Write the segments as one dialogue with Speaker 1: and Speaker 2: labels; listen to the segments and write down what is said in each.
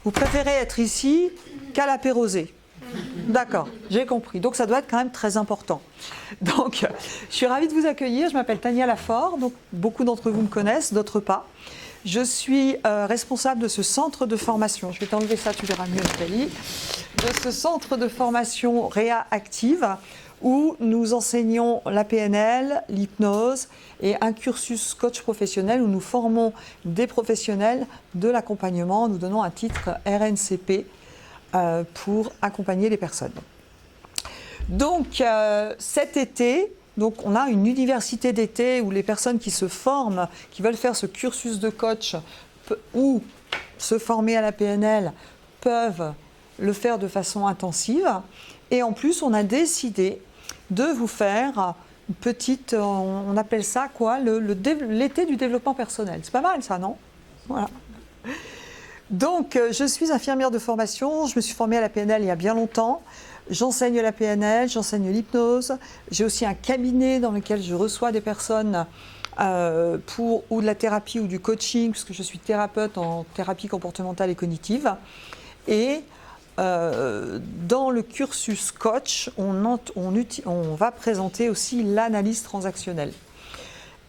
Speaker 1: Vous préférez être ici qu'à l'apérosé. D'accord, j'ai compris. Donc ça doit être quand même très important. Donc je suis ravie de vous accueillir. Je m'appelle Tania Lafort. Donc beaucoup d'entre vous me connaissent, d'autres pas. Je suis responsable de ce centre de formation. Je vais t'enlever ça, tu verras mieux, Nathalie. De ce centre de formation Réa Active où nous enseignons la PNL, l'hypnose et un cursus coach professionnel où nous formons des professionnels de l'accompagnement. Nous donnons un titre RNCP pour accompagner les personnes. Donc cet été, on a une université d'été où les personnes qui se forment, qui veulent faire ce cursus de coach ou se former à la PNL peuvent le faire de façon intensive. Et en plus, on a décidé de vous faire une petite, on appelle ça quoi, l'été du développement personnel. C'est pas mal ça, non? Voilà. Donc, je suis infirmière de formation, je me suis formée à la PNL il y a bien longtemps. J'enseigne la PNL, j'enseigne l'hypnose. J'ai aussi un cabinet dans lequel je reçois des personnes pour ou de la thérapie ou du coaching, puisque je suis thérapeute en thérapie comportementale et cognitive. Et dans le cursus coach, on va présenter aussi l'analyse transactionnelle.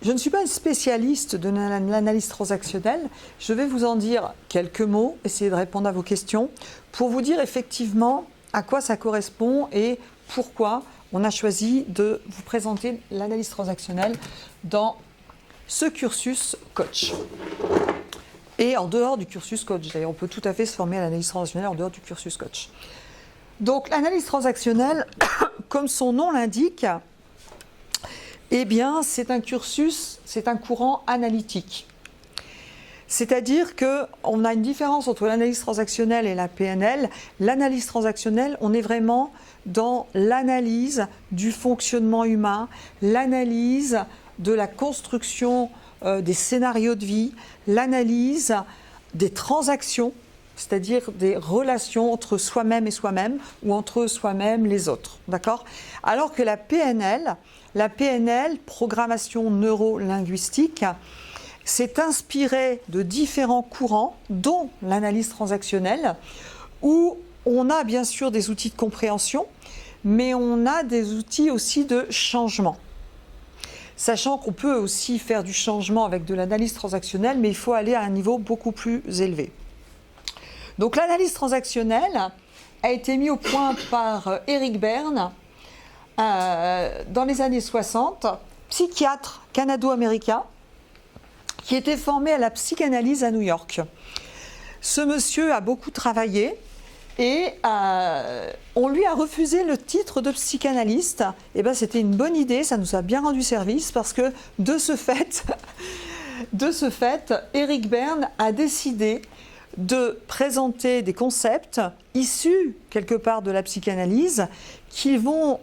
Speaker 1: Je ne suis pas une spécialiste de l'analyse transactionnelle. Je vais vous en dire quelques mots, essayer de répondre à vos questions, pour vous dire effectivement à quoi ça correspond et pourquoi on a choisi de vous présenter l'analyse transactionnelle dans ce cursus coach. Et en dehors du cursus coach, d'ailleurs, on peut tout à fait se former à l'analyse transactionnelle en dehors du cursus coach. Donc l'analyse transactionnelle, comme son nom l'indique, eh bien, c'est un cursus, c'est un courant analytique. C'est-à-dire qu'on a une différence entre l'analyse transactionnelle et la PNL. L'analyse transactionnelle, on est vraiment dans l'analyse du fonctionnement humain, l'analyse de la construction des scénarios de vie, l'analyse des transactions, c'est-à-dire des relations entre soi-même et soi-même ou entre soi-même et les autres. D'accord ? Alors que la PNL, programmation neuro-linguistique, s'est inspirée de différents courants, dont l'analyse transactionnelle, où on a bien sûr des outils de compréhension, mais on a des outils aussi de changement. Sachant qu'on peut aussi faire du changement avec de l'analyse transactionnelle, mais il faut aller à un niveau beaucoup plus élevé. Donc l'analyse transactionnelle a été mise au point par Eric Berne dans les années 60, psychiatre canado-américain, qui était formé à la psychanalyse à New York. Ce monsieur a beaucoup travaillé et on lui a refusé le titre de psychanalyste. Et ben, c'était une bonne idée, ça nous a bien rendu service parce que de ce fait, Eric Berne a décidé de présenter des concepts issus quelque part de la psychanalyse qui vont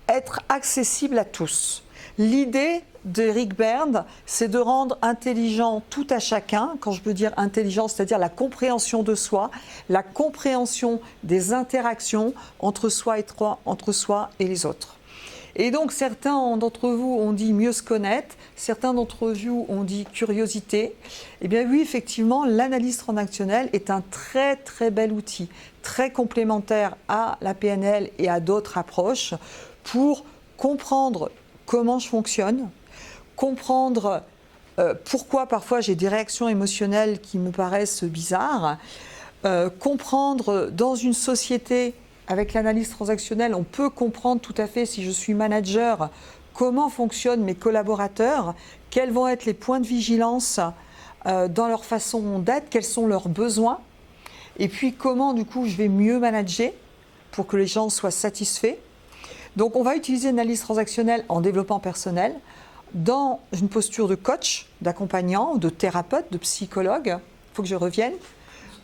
Speaker 1: être accessibles à tous. L'idée d'Eric Berne, c'est de rendre intelligent tout à chacun. Quand je veux dire intelligent, c'est-à-dire la compréhension de soi, la compréhension des interactions entre soi et les autres. Et donc certains d'entre vous ont dit mieux se connaître, certains d'entre vous ont dit curiosité. Eh bien oui, effectivement, l'analyse transactionnelle est un très très bel outil, très complémentaire à la PNL et à d'autres approches pour comprendre comment je fonctionne, comprendre pourquoi parfois j'ai des réactions émotionnelles qui me paraissent bizarres, comprendre dans une société avec l'analyse transactionnelle, on peut comprendre tout à fait si je suis manager comment fonctionnent mes collaborateurs, quels vont être les points de vigilance dans leur façon d'être, quels sont leurs besoins, et puis comment du coup je vais mieux manager pour que les gens soient satisfaits. Donc on va utiliser l'analyse transactionnelle en développement personnel dans une posture de coach, d'accompagnant, de thérapeute, de psychologue, il faut que je revienne,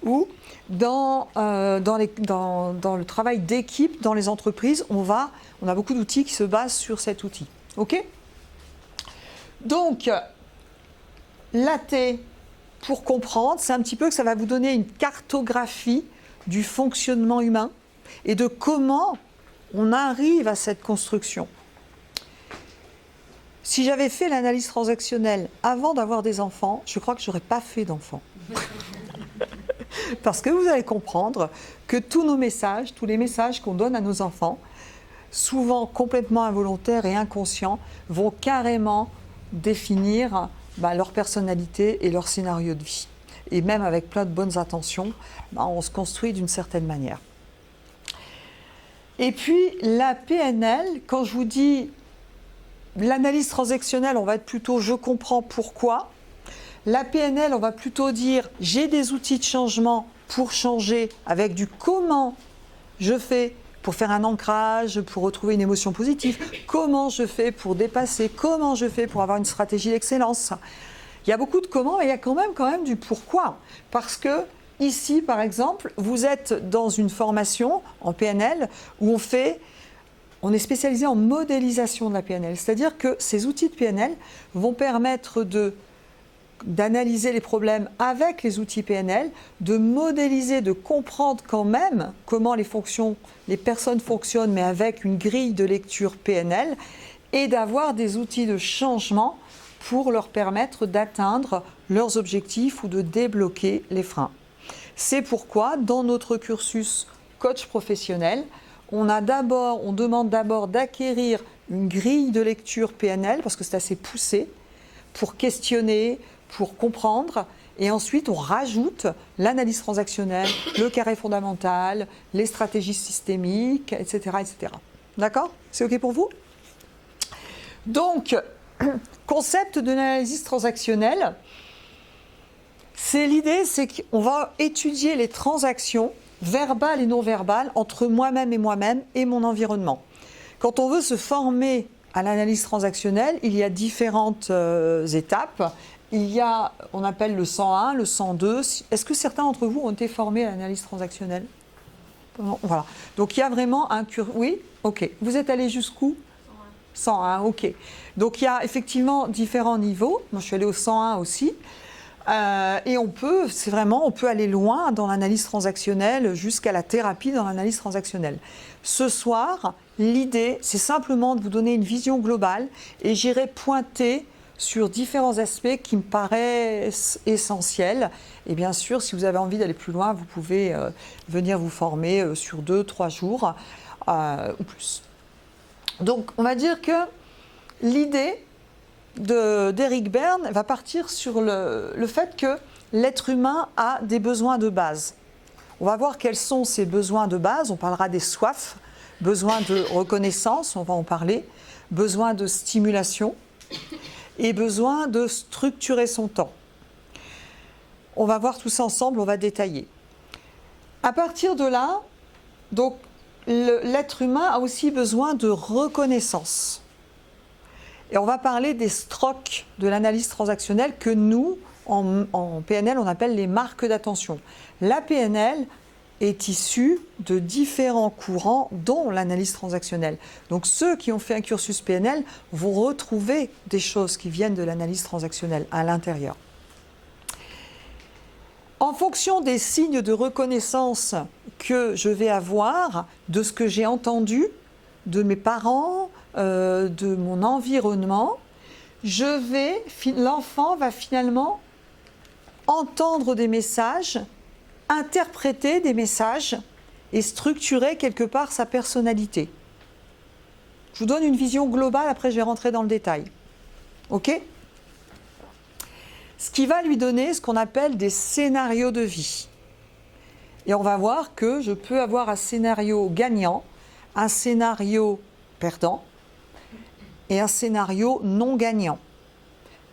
Speaker 1: ou dans le travail d'équipe dans les entreprises, on a beaucoup d'outils qui se basent sur cet outil. Ok ? Donc, l'AT, pour comprendre, c'est un petit peu que ça va vous donner une cartographie du fonctionnement humain et de comment on arrive à cette construction. Si j'avais fait l'analyse transactionnelle avant d'avoir des enfants, je crois que je n'aurais pas fait d'enfants. Parce que vous allez comprendre que tous nos messages, tous les messages qu'on donne à nos enfants, souvent complètement involontaires et inconscients, vont carrément définir leur personnalité et leur scénario de vie. Et même avec plein de bonnes intentions, on se construit d'une certaine manière. Et puis la PNL, quand je vous dis l'analyse transactionnelle, on va être plutôt « je comprends pourquoi ». La PNL, on va plutôt dire « j'ai des outils de changement pour changer » avec du « comment je fais » pour faire un ancrage, pour retrouver une émotion positive, comment je fais pour dépasser, comment je fais pour avoir une stratégie d'excellence. Il y a beaucoup de comment, mais il y a quand même du pourquoi. Parce que ici, par exemple, vous êtes dans une formation en PNL où on est spécialisé en modélisation de la PNL. C'est-à-dire que ces outils de PNL vont permettre d'analyser les problèmes avec les outils PNL, de modéliser, de comprendre quand même comment les personnes fonctionnent, mais avec une grille de lecture PNL, et d'avoir des outils de changement pour leur permettre d'atteindre leurs objectifs ou de débloquer les freins. C'est pourquoi, dans notre cursus coach professionnel, on demande d'abord d'acquérir une grille de lecture PNL, parce que c'est assez poussé, pour questionner, pour comprendre, et ensuite on rajoute l'analyse transactionnelle, le carré fondamental, les stratégies systémiques, etc. etc. D'accord ? C'est OK pour vous ? Donc, concept de l'analyse transactionnelle, l'idée, c'est qu'on va étudier les transactions verbales et non verbales entre moi-même et mon environnement. Quand on veut se former à l'analyse transactionnelle, il y a différentes étapes. On appelle le 101, le 102. Est-ce que certains d'entre vous ont été formés à l'analyse transactionnelle ? Voilà. Donc il y a vraiment un Oui ? Ok. Vous êtes allé jusqu'où ? 101, ok. Donc il y a effectivement différents niveaux. Moi je suis allée au 101 aussi. Et on peut aller loin dans l'analyse transactionnelle jusqu'à la thérapie dans l'analyse transactionnelle. Ce soir, l'idée, c'est simplement de vous donner une vision globale et j'irai pointer sur différents aspects qui me paraissent essentiels. Et bien sûr, si vous avez envie d'aller plus loin, vous pouvez venir vous former sur 2-3 jours ou plus. Donc, on va dire que l'idée d'Eric Berne va partir sur le fait que l'être humain a des besoins de base. On va voir quels sont ces besoins de base. On parlera des soifs, besoin de reconnaissance, on va en parler, besoin de stimulation et besoin de structurer son temps. On va voir tout ça ensemble, on va détailler. À partir de là, donc, l'être humain a aussi besoin de reconnaissance. Et on va parler des strokes de l'analyse transactionnelle que nous, en PNL, on appelle les marques d'attention. La PNL est issue de différents courants, dont l'analyse transactionnelle. Donc ceux qui ont fait un cursus PNL vont retrouver des choses qui viennent de l'analyse transactionnelle à l'intérieur. En fonction des signes de reconnaissance que je vais avoir, de ce que j'ai entendu, de mes parents, de mon environnement, l'enfant va finalement entendre des messages, interpréter des messages et structurer quelque part sa personnalité. Je vous donne une vision globale, après je vais rentrer dans le détail. OK ? Ce qui va lui donner ce qu'on appelle des scénarios de vie. Et on va voir que je peux avoir un scénario gagnant, un scénario perdant et un scénario non gagnant.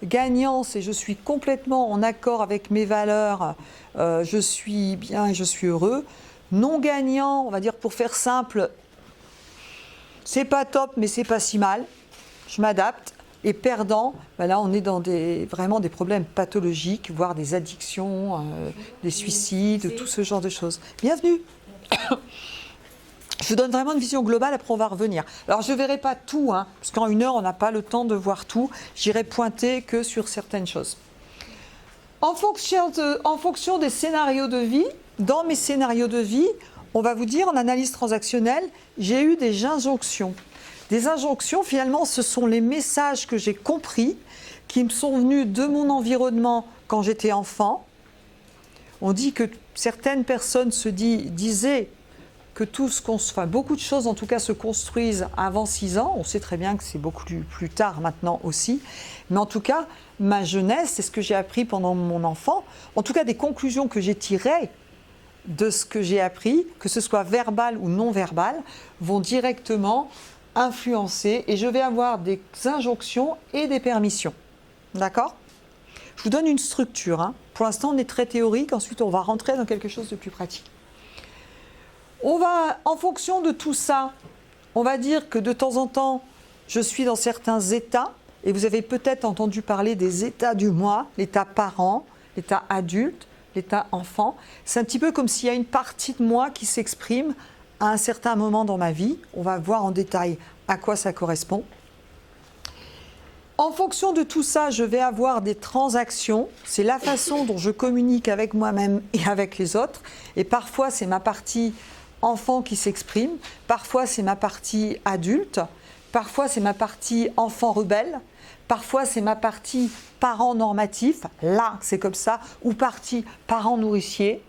Speaker 1: Gagnant, c'est je suis complètement en accord avec mes valeurs, je suis bien et je suis heureux. Non gagnant, on va dire pour faire simple, c'est pas top mais c'est pas si mal, je m'adapte. Et perdant, là on est dans vraiment des problèmes pathologiques, voire des addictions, des suicides, tout ce genre de choses. Bienvenue. Je vous donne vraiment une vision globale, après on va revenir. Alors je ne verrai pas tout, parce qu'en 1 heure on n'a pas le temps de voir tout. J'irai pointer que sur certaines choses. En fonction des scénarios de vie, dans mes scénarios de vie, on va vous dire en analyse transactionnelle, j'ai eu des injonctions. Des injonctions, finalement, ce sont les messages que j'ai compris, qui me sont venus de mon environnement quand j'étais enfant. On dit que certaines personnes disaient que beaucoup de choses en tout cas se construisent avant 6 ans. On sait très bien que c'est beaucoup plus tard maintenant aussi. Mais en tout cas, ma jeunesse, c'est ce que j'ai appris pendant mon enfant. En tout cas, des conclusions que j'ai tirées de ce que j'ai appris, que ce soit verbal ou non verbal, vont directement influencer et je vais avoir des injonctions et des permissions. D'accord ? Je vous donne une structure. Hein. Pour l'instant, on est très théorique. Ensuite, on va rentrer dans quelque chose de plus pratique. En fonction de tout ça, on va dire que de temps en temps, je suis dans certains états. Et vous avez peut-être entendu parler des états du moi, l'état parent, l'état adulte, l'état enfant. C'est un petit peu comme s'il y a une partie de moi qui s'exprime à un certain moment dans ma vie. On va voir en détail à quoi ça correspond. En fonction de tout ça, je vais avoir des transactions. C'est la façon dont je communique avec moi-même et avec les autres. Et parfois, c'est ma partie enfant qui s'exprime. Parfois, c'est ma partie adulte. Parfois, c'est ma partie enfant rebelle. Parfois, c'est ma partie parent normatif. Là, c'est comme ça. Ou partie parent nourricier.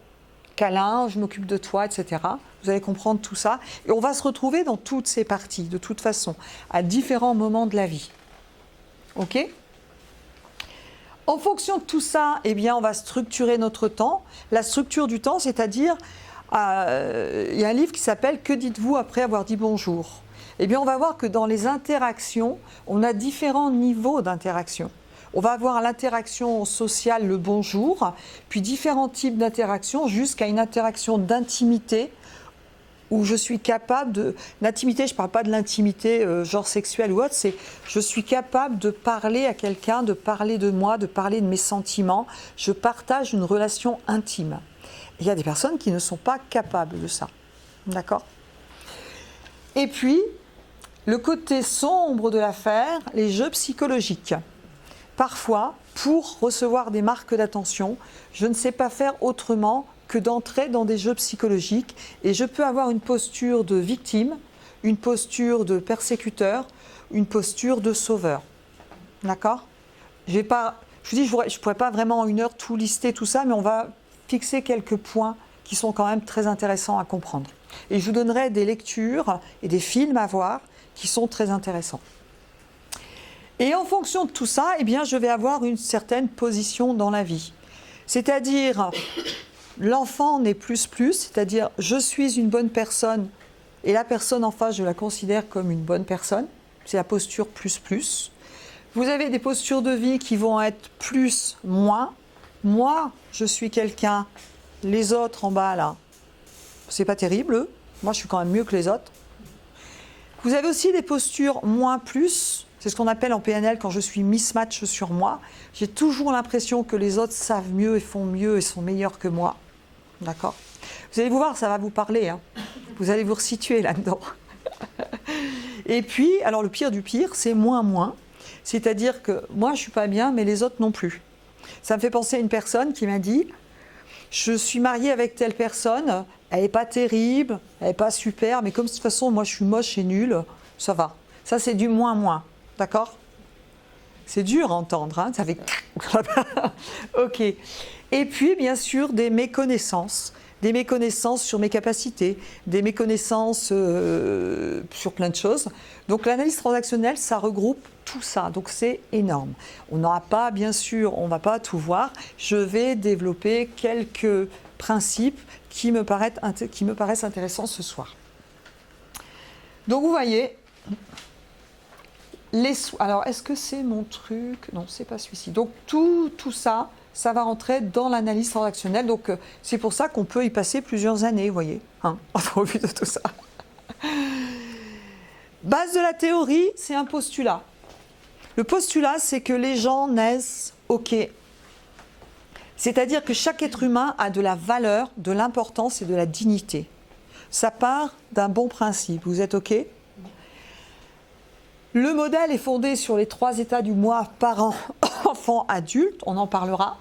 Speaker 1: Câlin, je m'occupe de toi, etc. Vous allez comprendre tout ça. Et on va se retrouver dans toutes ces parties, de toute façon, à différents moments de la vie. OK ? En fonction de tout ça, eh bien, on va structurer notre temps. La structure du temps, c'est-à-dire, il y a un livre qui s'appelle « Que dites-vous après avoir dit bonjour ?» Eh bien, on va voir que dans les interactions, on a différents niveaux d'interaction. On va avoir l'interaction sociale, le bonjour, puis différents types d'interactions jusqu'à une interaction d'intimité où je suis capable de... L'intimité, je ne parle pas de l'intimité genre sexuelle ou autre, c'est je suis capable de parler à quelqu'un, de parler de moi, de parler de mes sentiments. Je partage une relation intime. Il y a des personnes qui ne sont pas capables de ça. D'accord ? Et puis, le côté sombre de l'affaire, les jeux psychologiques. Parfois, pour recevoir des marques d'attention, je ne sais pas faire autrement que d'entrer dans des jeux psychologiques et je peux avoir une posture de victime, une posture de persécuteur, une posture de sauveur. D'accord ? Je vous dis, je ne pourrais pas vraiment en 1 heure tout lister, tout ça, mais on va fixer quelques points qui sont quand même très intéressants à comprendre. Et je vous donnerai des lectures et des films à voir qui sont très intéressants. Et en fonction de tout ça, eh bien, je vais avoir une certaine position dans la vie. C'est-à-dire, l'enfant n'est plus, c'est-à-dire, je suis une bonne personne et la personne en face, je la considère comme une bonne personne. C'est la posture plus. Vous avez des postures de vie qui vont être plus, moins. Moi, je suis quelqu'un, les autres en bas, là, c'est pas terrible, eux. Moi, je suis quand même mieux que les autres. Vous avez aussi des postures moins, plus. C'est ce qu'on appelle en PNL quand je suis mismatch sur moi. J'ai toujours l'impression que les autres savent mieux et font mieux et sont meilleurs que moi. D'accord ? Vous allez vous voir, ça va vous parler. Hein. Vous allez vous resituer là-dedans. Et puis, alors le pire du pire, c'est moins. C'est-à-dire que moi, je ne suis pas bien, mais les autres non plus. Ça me fait penser à une personne qui m'a dit « Je suis mariée avec telle personne, elle n'est pas terrible, elle n'est pas super, mais comme de toute façon, moi, je suis moche et nulle, ça va. » Ça, c'est du moins. D'accord ? C'est dur à entendre, hein, ça fait... Ok. Et puis, bien sûr, des méconnaissances sur mes capacités, des méconnaissances sur plein de choses. Donc, l'analyse transactionnelle, ça regroupe tout ça. Donc, c'est énorme. On n'aura pas, bien sûr, on ne va pas tout voir. Je vais développer quelques principes qui me paraissent intéressants ce soir. Donc, vous voyez... Alors, est-ce que c'est mon truc ? Non, c'est pas celui-ci. Donc, tout ça, ça va rentrer dans l'analyse transactionnelle. Donc, c'est pour ça qu'on peut y passer plusieurs années, vous voyez, au vu de tout ça. Base de la théorie, c'est un postulat. Le postulat, c'est que les gens naissent OK. C'est-à-dire que chaque être humain a de la valeur, de l'importance et de la dignité. Ça part d'un bon principe. Vous êtes OK ? Le modèle est fondé sur les 3 états du moi, parent, enfant, adulte, on en parlera.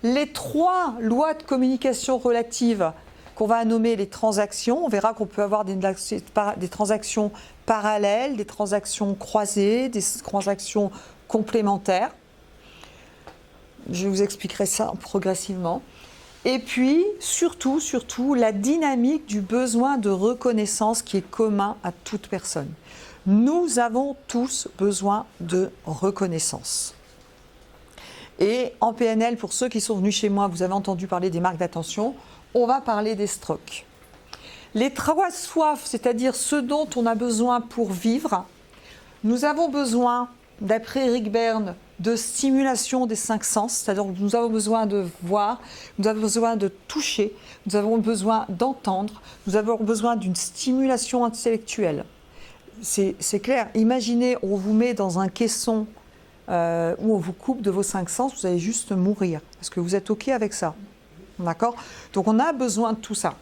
Speaker 1: Les 3 lois de communication relatives qu'on va nommer les transactions, on verra qu'on peut avoir des transactions parallèles, des transactions croisées, des transactions complémentaires. Je vous expliquerai ça progressivement. Et puis, surtout, la dynamique du besoin de reconnaissance qui est commun à toute personne. Nous avons tous besoin de reconnaissance. Et en PNL, pour ceux qui sont venus chez moi, vous avez entendu parler des marques d'attention, on va parler des STROC. Les trois soifs, c'est-à-dire ce dont on a besoin pour vivre, nous avons besoin, d'après Eric Berne, de stimulation des 5 sens, c'est-à-dire que nous avons besoin de voir, nous avons besoin de toucher, nous avons besoin d'entendre, nous avons besoin d'une stimulation intellectuelle. C'est clair, imaginez, on vous met dans un caisson où on vous coupe de vos 5 sens, vous allez juste mourir. Est-ce que vous êtes OK avec ça? D'accord? Donc on a besoin de tout ça.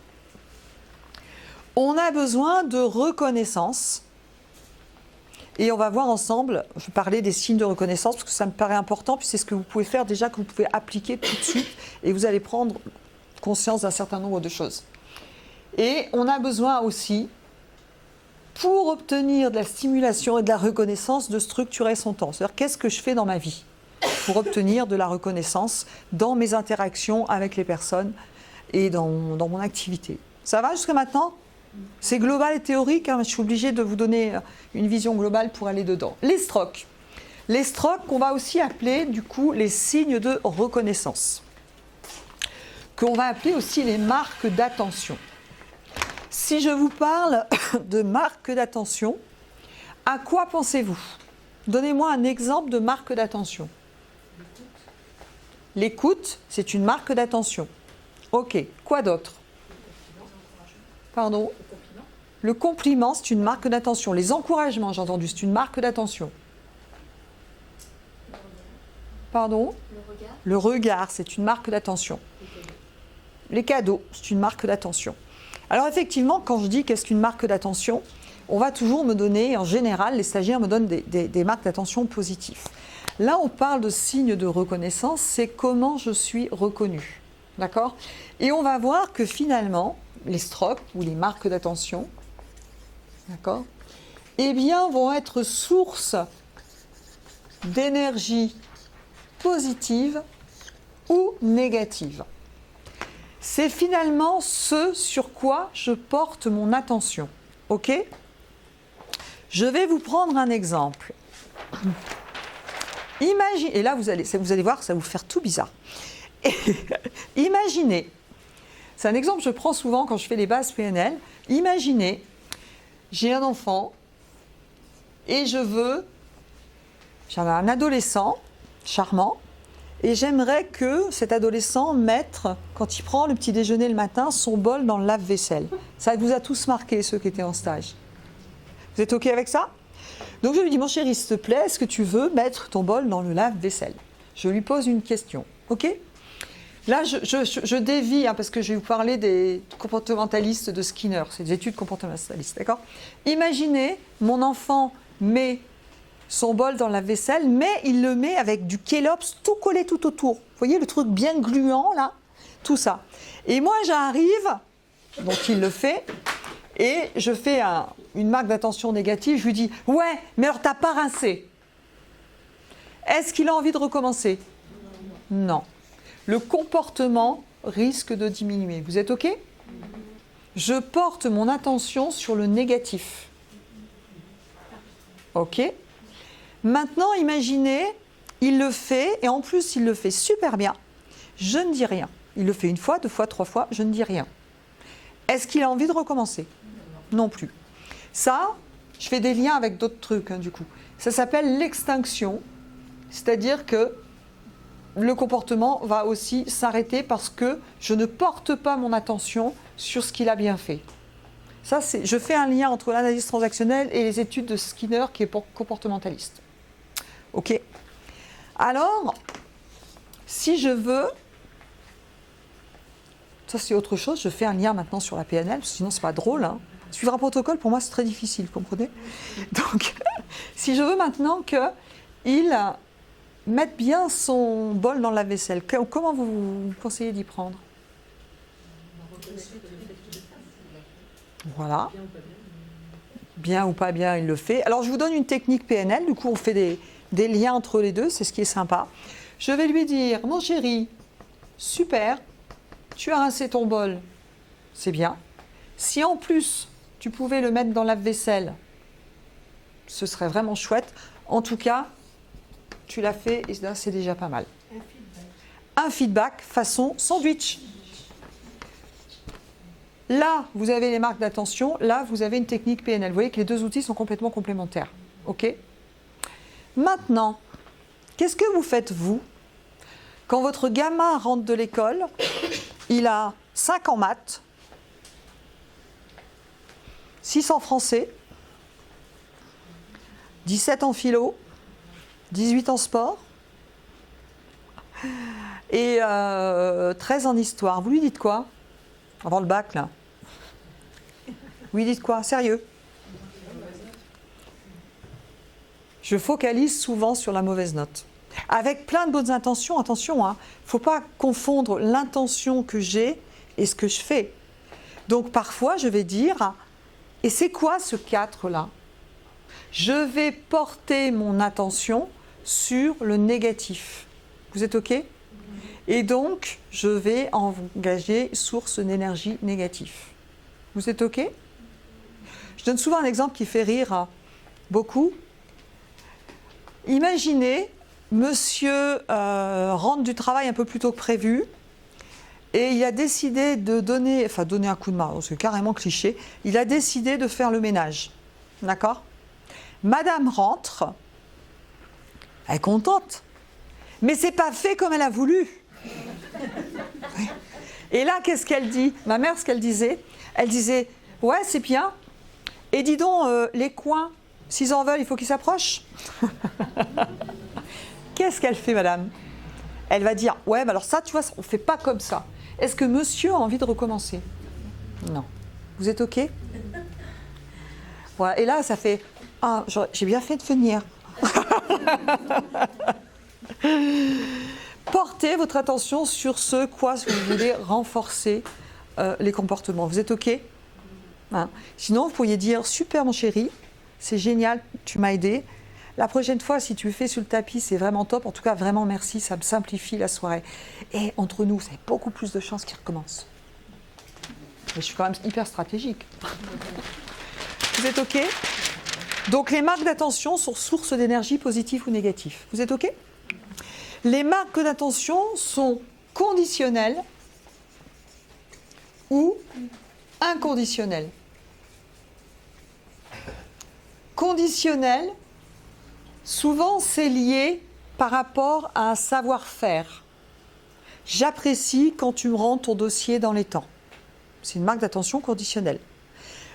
Speaker 1: On a besoin de reconnaissance. Et on va voir ensemble, je vais parler des signes de reconnaissance parce que ça me paraît important, puis c'est ce que vous pouvez faire déjà, que vous pouvez appliquer tout de suite et vous allez prendre conscience d'un certain nombre de choses. Et on a besoin aussi, pour obtenir de la stimulation et de la reconnaissance, de structurer son temps. C'est-à-dire, qu'est-ce que je fais dans ma vie pour obtenir de la reconnaissance dans mes interactions avec les personnes et dans mon activité. Ça va jusqu'à maintenant ? C'est global et théorique, hein, je suis obligée de vous donner une vision globale pour aller dedans. Les STROC. Les STROC qu'on va aussi appeler du coup les signes de reconnaissance, qu'on va appeler aussi les marques d'attention. Si je vous parle de marques d'attention, à quoi pensez-vous? Donnez-moi un exemple de marque d'attention. L'écoute, c'est une marque d'attention. Ok, quoi d'autre? Pardon? Le compliment, c'est une marque d'attention. Les encouragements, j'ai entendu, c'est une marque d'attention. Pardon? Le regard, c'est une marque d'attention. Les cadeaux, c'est une marque d'attention. Alors effectivement, quand je dis qu'est-ce qu'une marque d'attention, on va toujours me donner, en général, les stagiaires me donnent des marques d'attention positives. Là, on parle de signes de reconnaissance, c'est comment je suis reconnue. D'accord? Et on va voir que finalement, les STROC ou les marques d'attention, d'accord, eh bien, vont être source d'énergie positive ou négative. C'est finalement ce sur quoi je porte mon attention. Ok? Je vais vous prendre un exemple. Imaginez, et là vous allez voir, ça va vous faire tout bizarre. Imaginez, c'est un exemple que je prends souvent quand je fais les bases PNL. Imaginez, j'ai un enfant et j'avais un adolescent charmant et j'aimerais que cet adolescent mette, quand il prend le petit déjeuner le matin, son bol dans le lave-vaisselle. Ça vous a tous marqué, ceux qui étaient en stage. Vous êtes OK avec ça? Donc je lui dis, mon chéri, s'il te plaît, est-ce que tu veux mettre ton bol dans le lave-vaisselle? Je lui pose une question, OK? Là, je dévie, hein, parce que je vais vous parler des comportementalistes de Skinner, c'est des études comportementalistes, d'accord? Imaginez, mon enfant met son bol dans la vaisselle, mais il le met avec du Kellogg's tout collé tout autour. Vous voyez le truc bien gluant, là? Tout ça. Et moi, j'arrive, donc il le fait, et je fais une marque d'attention négative, je lui dis « Ouais, mais alors t'as pas rincé ». Est-ce qu'il a envie de recommencer? Non. Le comportement risque de diminuer. Vous êtes OK? Je porte mon attention sur le négatif. OK? Maintenant, imaginez, il le fait, et en plus, il le fait super bien. Je ne dis rien. Il le fait une fois, 2 fois, 3 fois, je ne dis rien. Est-ce qu'il a envie de recommencer? Non plus. Ça, je fais des liens avec d'autres trucs, hein, du coup. Ça s'appelle l'extinction, c'est-à-dire que le comportement va aussi s'arrêter parce que je ne porte pas mon attention sur ce qu'il a bien fait. Ça, je fais un lien entre l'analyse transactionnelle et les études de Skinner qui est comportementaliste. OK? Alors, si je veux, ça c'est autre chose, je fais un lien maintenant sur la PNL, parce que sinon c'est pas drôle, hein. Suivre un protocole, pour moi, c'est très difficile, vous comprenez? Donc, si je veux maintenant qu'il mette bien son bol dans la vaisselle, comment vous conseillez d'y prendre? Voilà. Bien ou pas bien, il le fait. Alors, je vous donne une technique PNL, du coup, on fait des liens entre les deux, c'est ce qui est sympa. Je vais lui dire, mon chéri, super, tu as rincé ton bol, c'est bien. Si en plus, tu pouvais le mettre dans la vaisselle, ce serait vraiment chouette. En tout cas, tu l'as fait et là, c'est déjà pas mal. Un feedback façon sandwich. Là, vous avez les marques d'attention. Là, vous avez une technique PNL. Vous voyez que les deux outils sont complètement complémentaires. OK ? Maintenant, qu'est-ce que vous faites, vous, quand votre gamin rentre de l'école, il a 5 en maths, 6 en français, 17 en philo, 18 en sport et 13 en histoire. Vous lui dites quoi? Avant le bac, là. Vous lui dites quoi? Sérieux? Je focalise souvent sur la mauvaise note. Avec plein de bonnes intentions, attention, il ne faut pas confondre l'intention que j'ai et ce que je fais. Donc parfois, je vais dire, et c'est quoi ce 4-là? Je vais porter mon attention sur le négatif. Vous êtes OK? Et donc, je vais engager source d'énergie négative. Vous êtes OK? Je donne souvent un exemple qui fait rire beaucoup. Imaginez, monsieur rentre du travail un peu plus tôt que prévu et il a décidé de donner un coup de main, c'est carrément cliché, il a décidé de faire le ménage. D'accord? Madame rentre, elle est contente, mais c'est pas fait comme elle a voulu. Et là, qu'est-ce qu'elle dit? Ma mère, ce qu'elle disait, elle disait, ouais, c'est bien, et dis donc, les coins, s'ils en veulent, il faut qu'ils s'approchent. Qu'est-ce qu'elle fait, madame? Elle va dire, ouais, mais alors ça, tu vois, on ne fait pas comme ça. Est-ce que monsieur a envie de recommencer? Non. Vous êtes OK? Voilà. Et là, ça fait, ah, j'ai bien fait de venir. Portez votre attention sur ce quoi vous voulez renforcer les comportements. Vous êtes OK? Hein? Sinon, vous pourriez dire, super mon chéri, c'est génial, tu m'as aidé. La prochaine fois, si tu le fais sur le tapis, c'est vraiment top. En tout cas, vraiment merci, ça me simplifie la soirée. Et entre nous, ça a beaucoup plus de chances qu'il recommence. Mais je suis quand même hyper stratégique. Vous êtes OK? Donc, les marques d'attention sont sources d'énergie positive ou négative. Vous êtes OK? Les marques d'attention sont conditionnelles ou inconditionnelles. Conditionnelles, souvent, c'est lié par rapport à un savoir-faire. J'apprécie quand tu me rends ton dossier dans les temps. C'est une marque d'attention conditionnelle.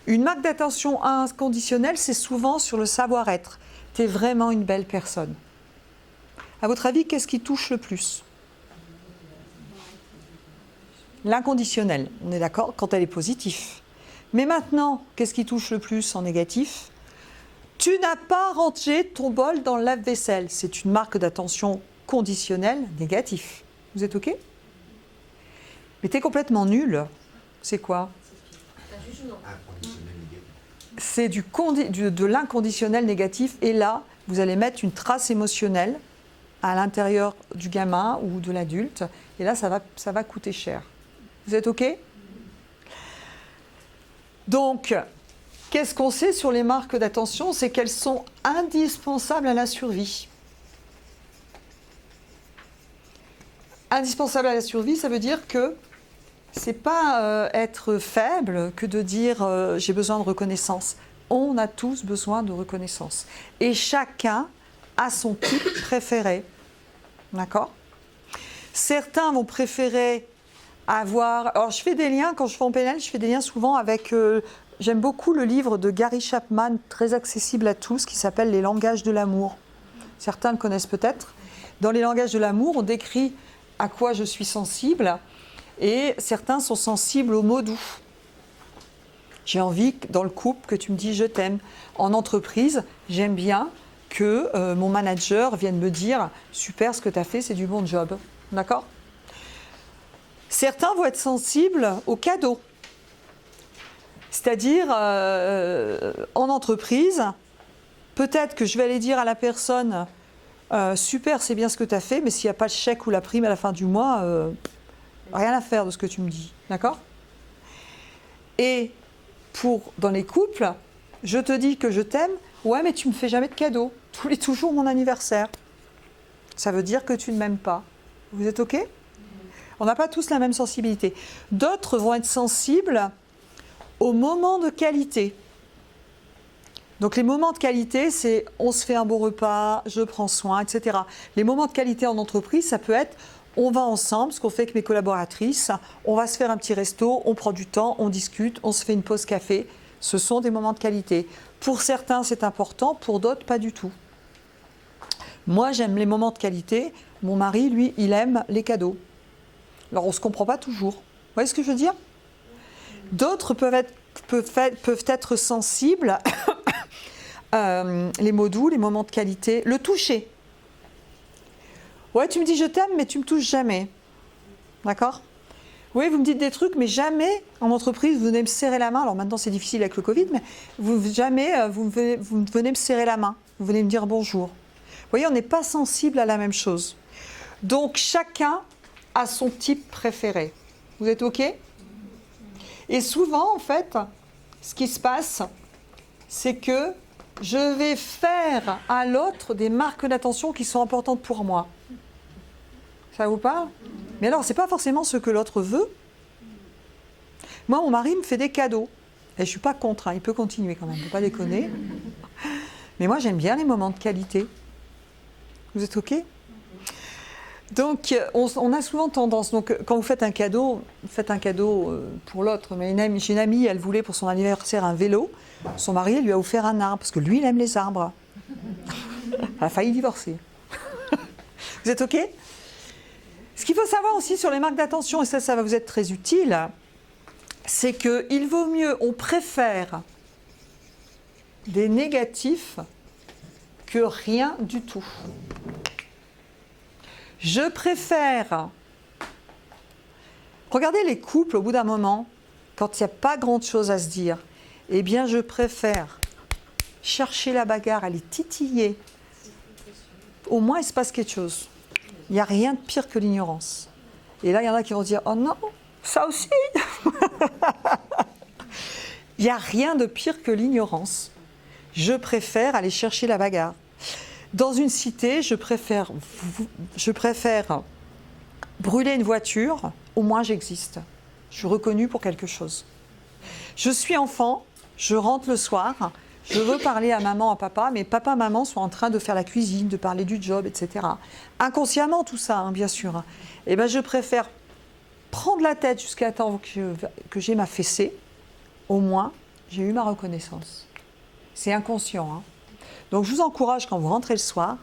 Speaker 1: Une marque d'attention inconditionnelle, c'est souvent sur le savoir-être. Tu es vraiment une belle personne. À votre avis, qu'est-ce qui touche le plus? L'inconditionnel, on est d'accord, quand elle est positive. Mais maintenant, qu'est-ce qui touche le plus en négatif? Tu n'as pas rangé ton bol dans le lave-vaisselle. C'est une marque d'attention conditionnelle négative. Vous êtes OK? Mais t'es complètement nul. C'est quoi? C'est de l'inconditionnel négatif. Et là, vous allez mettre une trace émotionnelle à l'intérieur du gamin ou de l'adulte. Et là, ça va coûter cher. Vous êtes OK? Donc, qu'est-ce qu'on sait sur les marques d'attention? C'est qu'elles sont indispensables à la survie. Indispensable à la survie, ça veut dire que c'est pas être faible que de dire j'ai besoin de reconnaissance. On a tous besoin de reconnaissance. Et chacun a son type préféré. D'accord? Certains vont préférer avoir... Alors je fais des liens, quand je fais en PNL, je fais des liens souvent avec... J'aime beaucoup le livre de Gary Chapman, très accessible à tous, qui s'appelle « Les langages de l'amour ». Certains le connaissent peut-être. Dans les langages de l'amour, on décrit à quoi je suis sensible, et certains sont sensibles aux mots doux. J'ai envie, dans le couple, que tu me dis « je t'aime ». En entreprise, j'aime bien que mon manager vienne me dire « super, ce que tu as fait, c'est du bon job ». D'accord ? Certains vont être sensibles aux cadeaux. C'est-à-dire, en entreprise, peut-être que je vais aller dire à la personne super, c'est bien ce que tu as fait, mais s'il n'y a pas le chèque ou la prime à la fin du mois, Rien à faire de ce que tu me dis, d'accord? Et dans les couples, je te dis que je t'aime, ouais, mais tu me fais jamais de cadeaux. Toujours mon anniversaire. Ça veut dire que tu ne m'aimes pas. Vous êtes OK? On n'a pas tous la même sensibilité. D'autres vont être sensibles aux moments de qualité. Donc les moments de qualité, c'est on se fait un bon repas, je prends soin, etc. Les moments de qualité en entreprise, ça peut être on va ensemble, ce qu'on fait avec mes collaboratrices, on va se faire un petit resto, on prend du temps, on discute, on se fait une pause café. Ce sont des moments de qualité. Pour certains, c'est important, pour d'autres, pas du tout. Moi, j'aime les moments de qualité. Mon mari, lui, il aime les cadeaux. Alors, on ne se comprend pas toujours. Vous voyez ce que je veux dire? D'autres peuvent être sensibles, les mots doux, les moments de qualité, le toucher. Ouais, tu me dis je t'aime, mais tu me touches jamais. D'accord? Oui, vous me dites des trucs, mais jamais en entreprise, vous venez me serrer la main. Alors maintenant, c'est difficile avec le Covid, mais vous venez me serrer la main. Vous venez me dire bonjour. Vous voyez, on n'est pas sensible à la même chose. Donc, chacun a son type préféré. Vous êtes OK? Et souvent, en fait, ce qui se passe, c'est que je vais faire à l'autre des marques d'attention qui sont importantes pour moi. Ça vous parle? Mais alors, ce n'est pas forcément ce que l'autre veut. Moi, mon mari me fait des cadeaux. Et je ne suis pas contre, hein, il peut continuer quand même, il ne faut pas déconner. Mais moi, j'aime bien les moments de qualité. Vous êtes OK? Donc, on a souvent tendance, donc, quand vous faites un cadeau pour l'autre. Mais j'ai une amie, elle voulait pour son anniversaire un vélo. Son mari lui a offert un arbre, parce que lui, il aime les arbres. Elle a failli divorcer. Vous êtes OK? Ce qu'il faut savoir aussi sur les marques d'attention, et ça va vous être très utile, c'est qu'il vaut mieux, on préfère des négatifs que rien du tout. Je préfère... Regardez les couples, au bout d'un moment, quand il n'y a pas grand-chose à se dire, eh bien, je préfère chercher la bagarre, aller titiller. Au moins, il se passe quelque chose. Il n'y a rien de pire que l'ignorance. Et là, il y en a qui vont dire « Oh non, ça aussi !» Il n'y a rien de pire que l'ignorance. Je préfère aller chercher la bagarre. Dans une cité, je préfère brûler une voiture, au moins j'existe. Je suis reconnue pour quelque chose. Je suis enfant, je rentre le soir, je veux parler à maman, à papa, mais papa, maman sont en train de faire la cuisine, de parler du job, etc. Inconsciemment tout ça, hein, bien sûr. Eh bien, je préfère prendre la tête jusqu'à temps que j'ai ma fessée. Au moins, j'ai eu ma reconnaissance. C'est inconscient, hein. Donc, je vous encourage, quand vous rentrez le soir,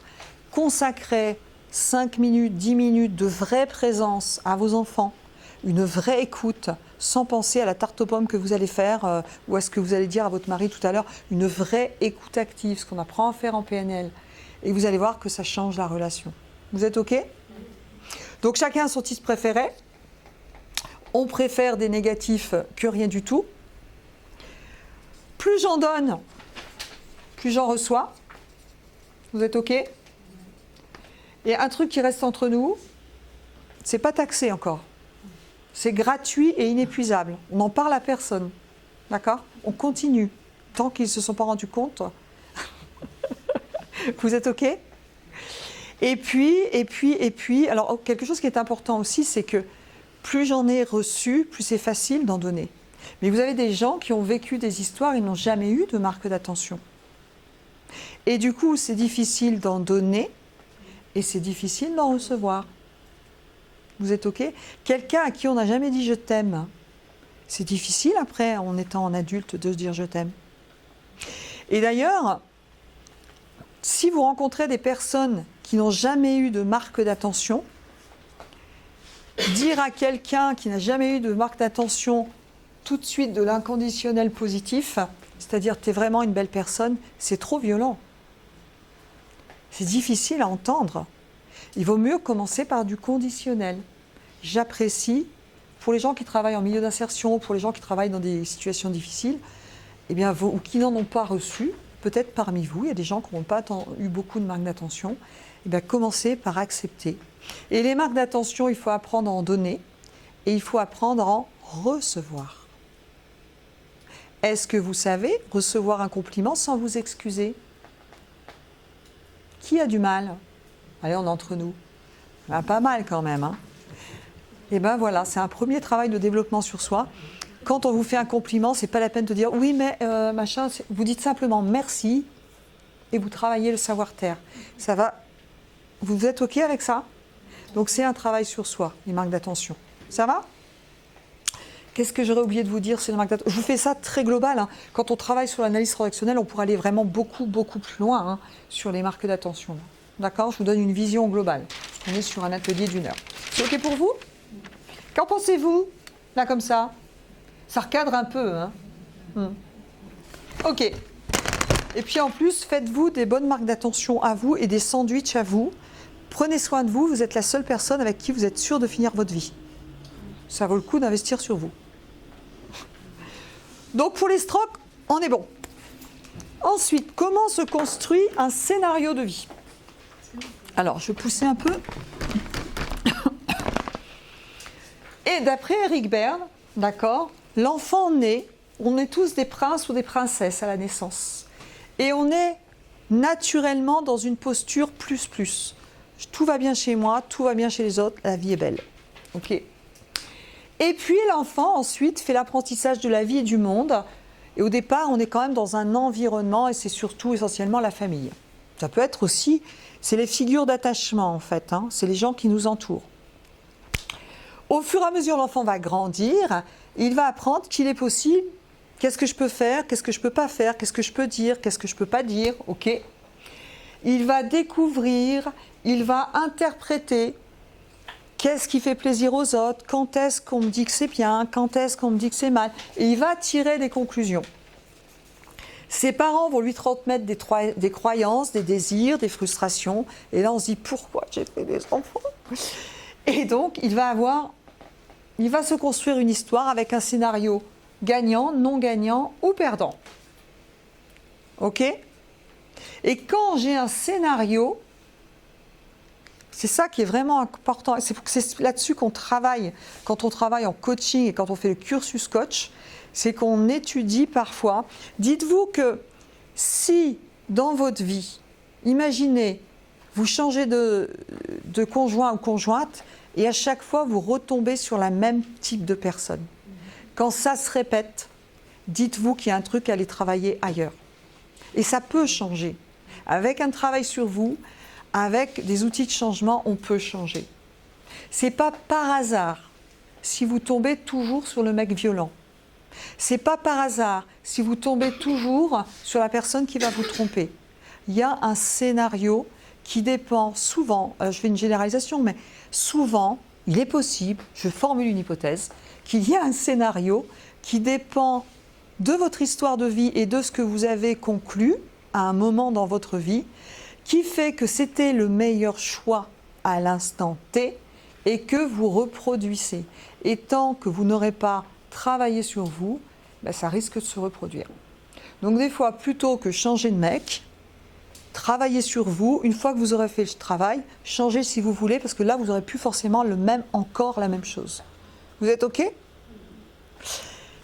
Speaker 1: consacrez 5 minutes, 10 minutes de vraie présence à vos enfants, une vraie écoute, sans penser à la tarte aux pommes que vous allez faire ou à ce que vous allez dire à votre mari tout à l'heure, une vraie écoute active, ce qu'on apprend à faire en PNL. Et vous allez voir que ça change la relation. Vous êtes OK? Donc, chacun a son type préféré. On préfère des négatifs que rien du tout. Plus j'en donne, plus j'en reçois. Vous êtes OK? Et un truc qui reste entre nous, c'est pas taxé encore. C'est gratuit et inépuisable. On n'en parle à personne. D'accord? On continue. Tant qu'ils ne se sont pas rendus compte. Vous êtes OK? Et puis, alors quelque chose qui est important aussi, c'est que plus j'en ai reçu, plus c'est facile d'en donner. Mais vous avez des gens qui ont vécu des histoires, ils n'ont jamais eu de marque d'attention. Et du coup, c'est difficile d'en donner et c'est difficile d'en recevoir. Vous êtes OK? Quelqu'un à qui on n'a jamais dit « je t'aime », c'est difficile après, en étant en adulte, de se dire « je t'aime ». Et d'ailleurs, si vous rencontrez des personnes qui n'ont jamais eu de marque d'attention, dire à quelqu'un qui n'a jamais eu de marque d'attention tout de suite de l'inconditionnel positif, c'est-à-dire « tu es vraiment une belle personne », c'est trop violent. C'est difficile à entendre. Il vaut mieux commencer par du conditionnel. J'apprécie, pour les gens qui travaillent en milieu d'insertion, pour les gens qui travaillent dans des situations difficiles, eh bien, ou qui n'en ont pas reçu, peut-être parmi vous, il y a des gens qui n'ont pas eu beaucoup de marques d'attention, eh bien, commencez par accepter. Et les marques d'attention, il faut apprendre à en donner. et il faut apprendre à en recevoir. Est-ce que vous savez recevoir un compliment sans vous excuser? Qui a du mal? Allez, on est entre nous. Ben, pas mal quand même. Hein. Et bien voilà, c'est un premier travail de développement sur soi. Quand on vous fait un compliment, c'est pas la peine de dire oui, mais machin. Vous dites simplement merci et vous travaillez le savoir-faire. Ça va. Vous êtes OK avec ça? Donc c'est un travail sur soi, les marques d'attention. Ça va? Qu'est-ce que j'aurais oublié de vous dire sur les marques d'attention? Je vous fais ça très global. Hein. Quand on travaille sur l'analyse transactionnelle, on pourrait aller vraiment beaucoup plus loin hein, sur les marques d'attention. D'accord? Je vous donne une vision globale. On est sur un atelier d'1 heure. C'est OK pour vous? Qu'en pensez-vous? Là, comme ça. Ça recadre un peu. Hein. OK. Et puis en plus, faites-vous des bonnes marques d'attention à vous et des sandwichs à vous. Prenez soin de vous. Vous êtes la seule personne avec qui vous êtes sûr de finir votre vie. Ça vaut le coup d'investir sur vous. Donc pour les strokes, on est bon. Ensuite, comment se construit un scénario de vie? Alors, je vais pousser un peu. Et d'après Eric Berne, d'accord, l'enfant né, on est tous des princes ou des princesses à la naissance. Et on est naturellement dans une posture plus. Tout va bien chez moi, tout va bien chez les autres, la vie est belle. OK. Et puis l'enfant ensuite fait l'apprentissage de la vie et du monde. Et au départ, on est quand même dans un environnement et c'est surtout essentiellement la famille. Ça peut être aussi, c'est les figures d'attachement en fait, hein, c'est les gens qui nous entourent. Au fur et à mesure, l'enfant va grandir, il va apprendre qu'il est possible, qu'est-ce que je peux faire, qu'est-ce que je ne peux pas faire, qu'est-ce que je peux dire, qu'est-ce que je ne peux pas dire, ok. Il va découvrir, il va interpréter qu'est-ce qui fait plaisir aux autres, quand est-ce qu'on me dit que c'est bien, quand est-ce qu'on me dit que c'est mal, et il va tirer des conclusions. Ses parents vont lui transmettre des croyances, des désirs, des frustrations, et là on se dit pourquoi j'ai fait des enfants? Et donc il va se construire une histoire avec un scénario gagnant, non gagnant ou perdant. Ok? Et quand j'ai un scénario, c'est ça qui est vraiment important. C'est là-dessus qu'on travaille quand on travaille en coaching et quand on fait le cursus coach. C'est qu'on étudie parfois. Dites-vous que si dans votre vie, imaginez, vous changez de conjoint ou conjointe et à chaque fois vous retombez sur la même type de personne. Quand ça se répète, dites-vous qu'il y a un truc à aller travailler ailleurs. Et ça peut changer. Avec un travail sur vous, avec des outils de changement, on peut changer. C'est pas par hasard si vous tombez toujours sur le mec violent. C'est pas par hasard si vous tombez toujours sur la personne qui va vous tromper. Il y a un scénario qui dépend souvent, je fais une généralisation, mais souvent, il est possible, je formule une hypothèse, qu'il y a un scénario qui dépend de votre histoire de vie et de ce que vous avez conclu à un moment dans votre vie, qui fait que c'était le meilleur choix à l'instant T et que vous reproduisez. Et tant que vous n'aurez pas travaillé sur vous, ben ça risque de se reproduire. Donc des fois, plutôt que changer de mec, travaillez sur vous. Une fois que vous aurez fait le travail, changez si vous voulez, parce que là, vous n'aurez plus forcément encore la même chose. Vous êtes OK?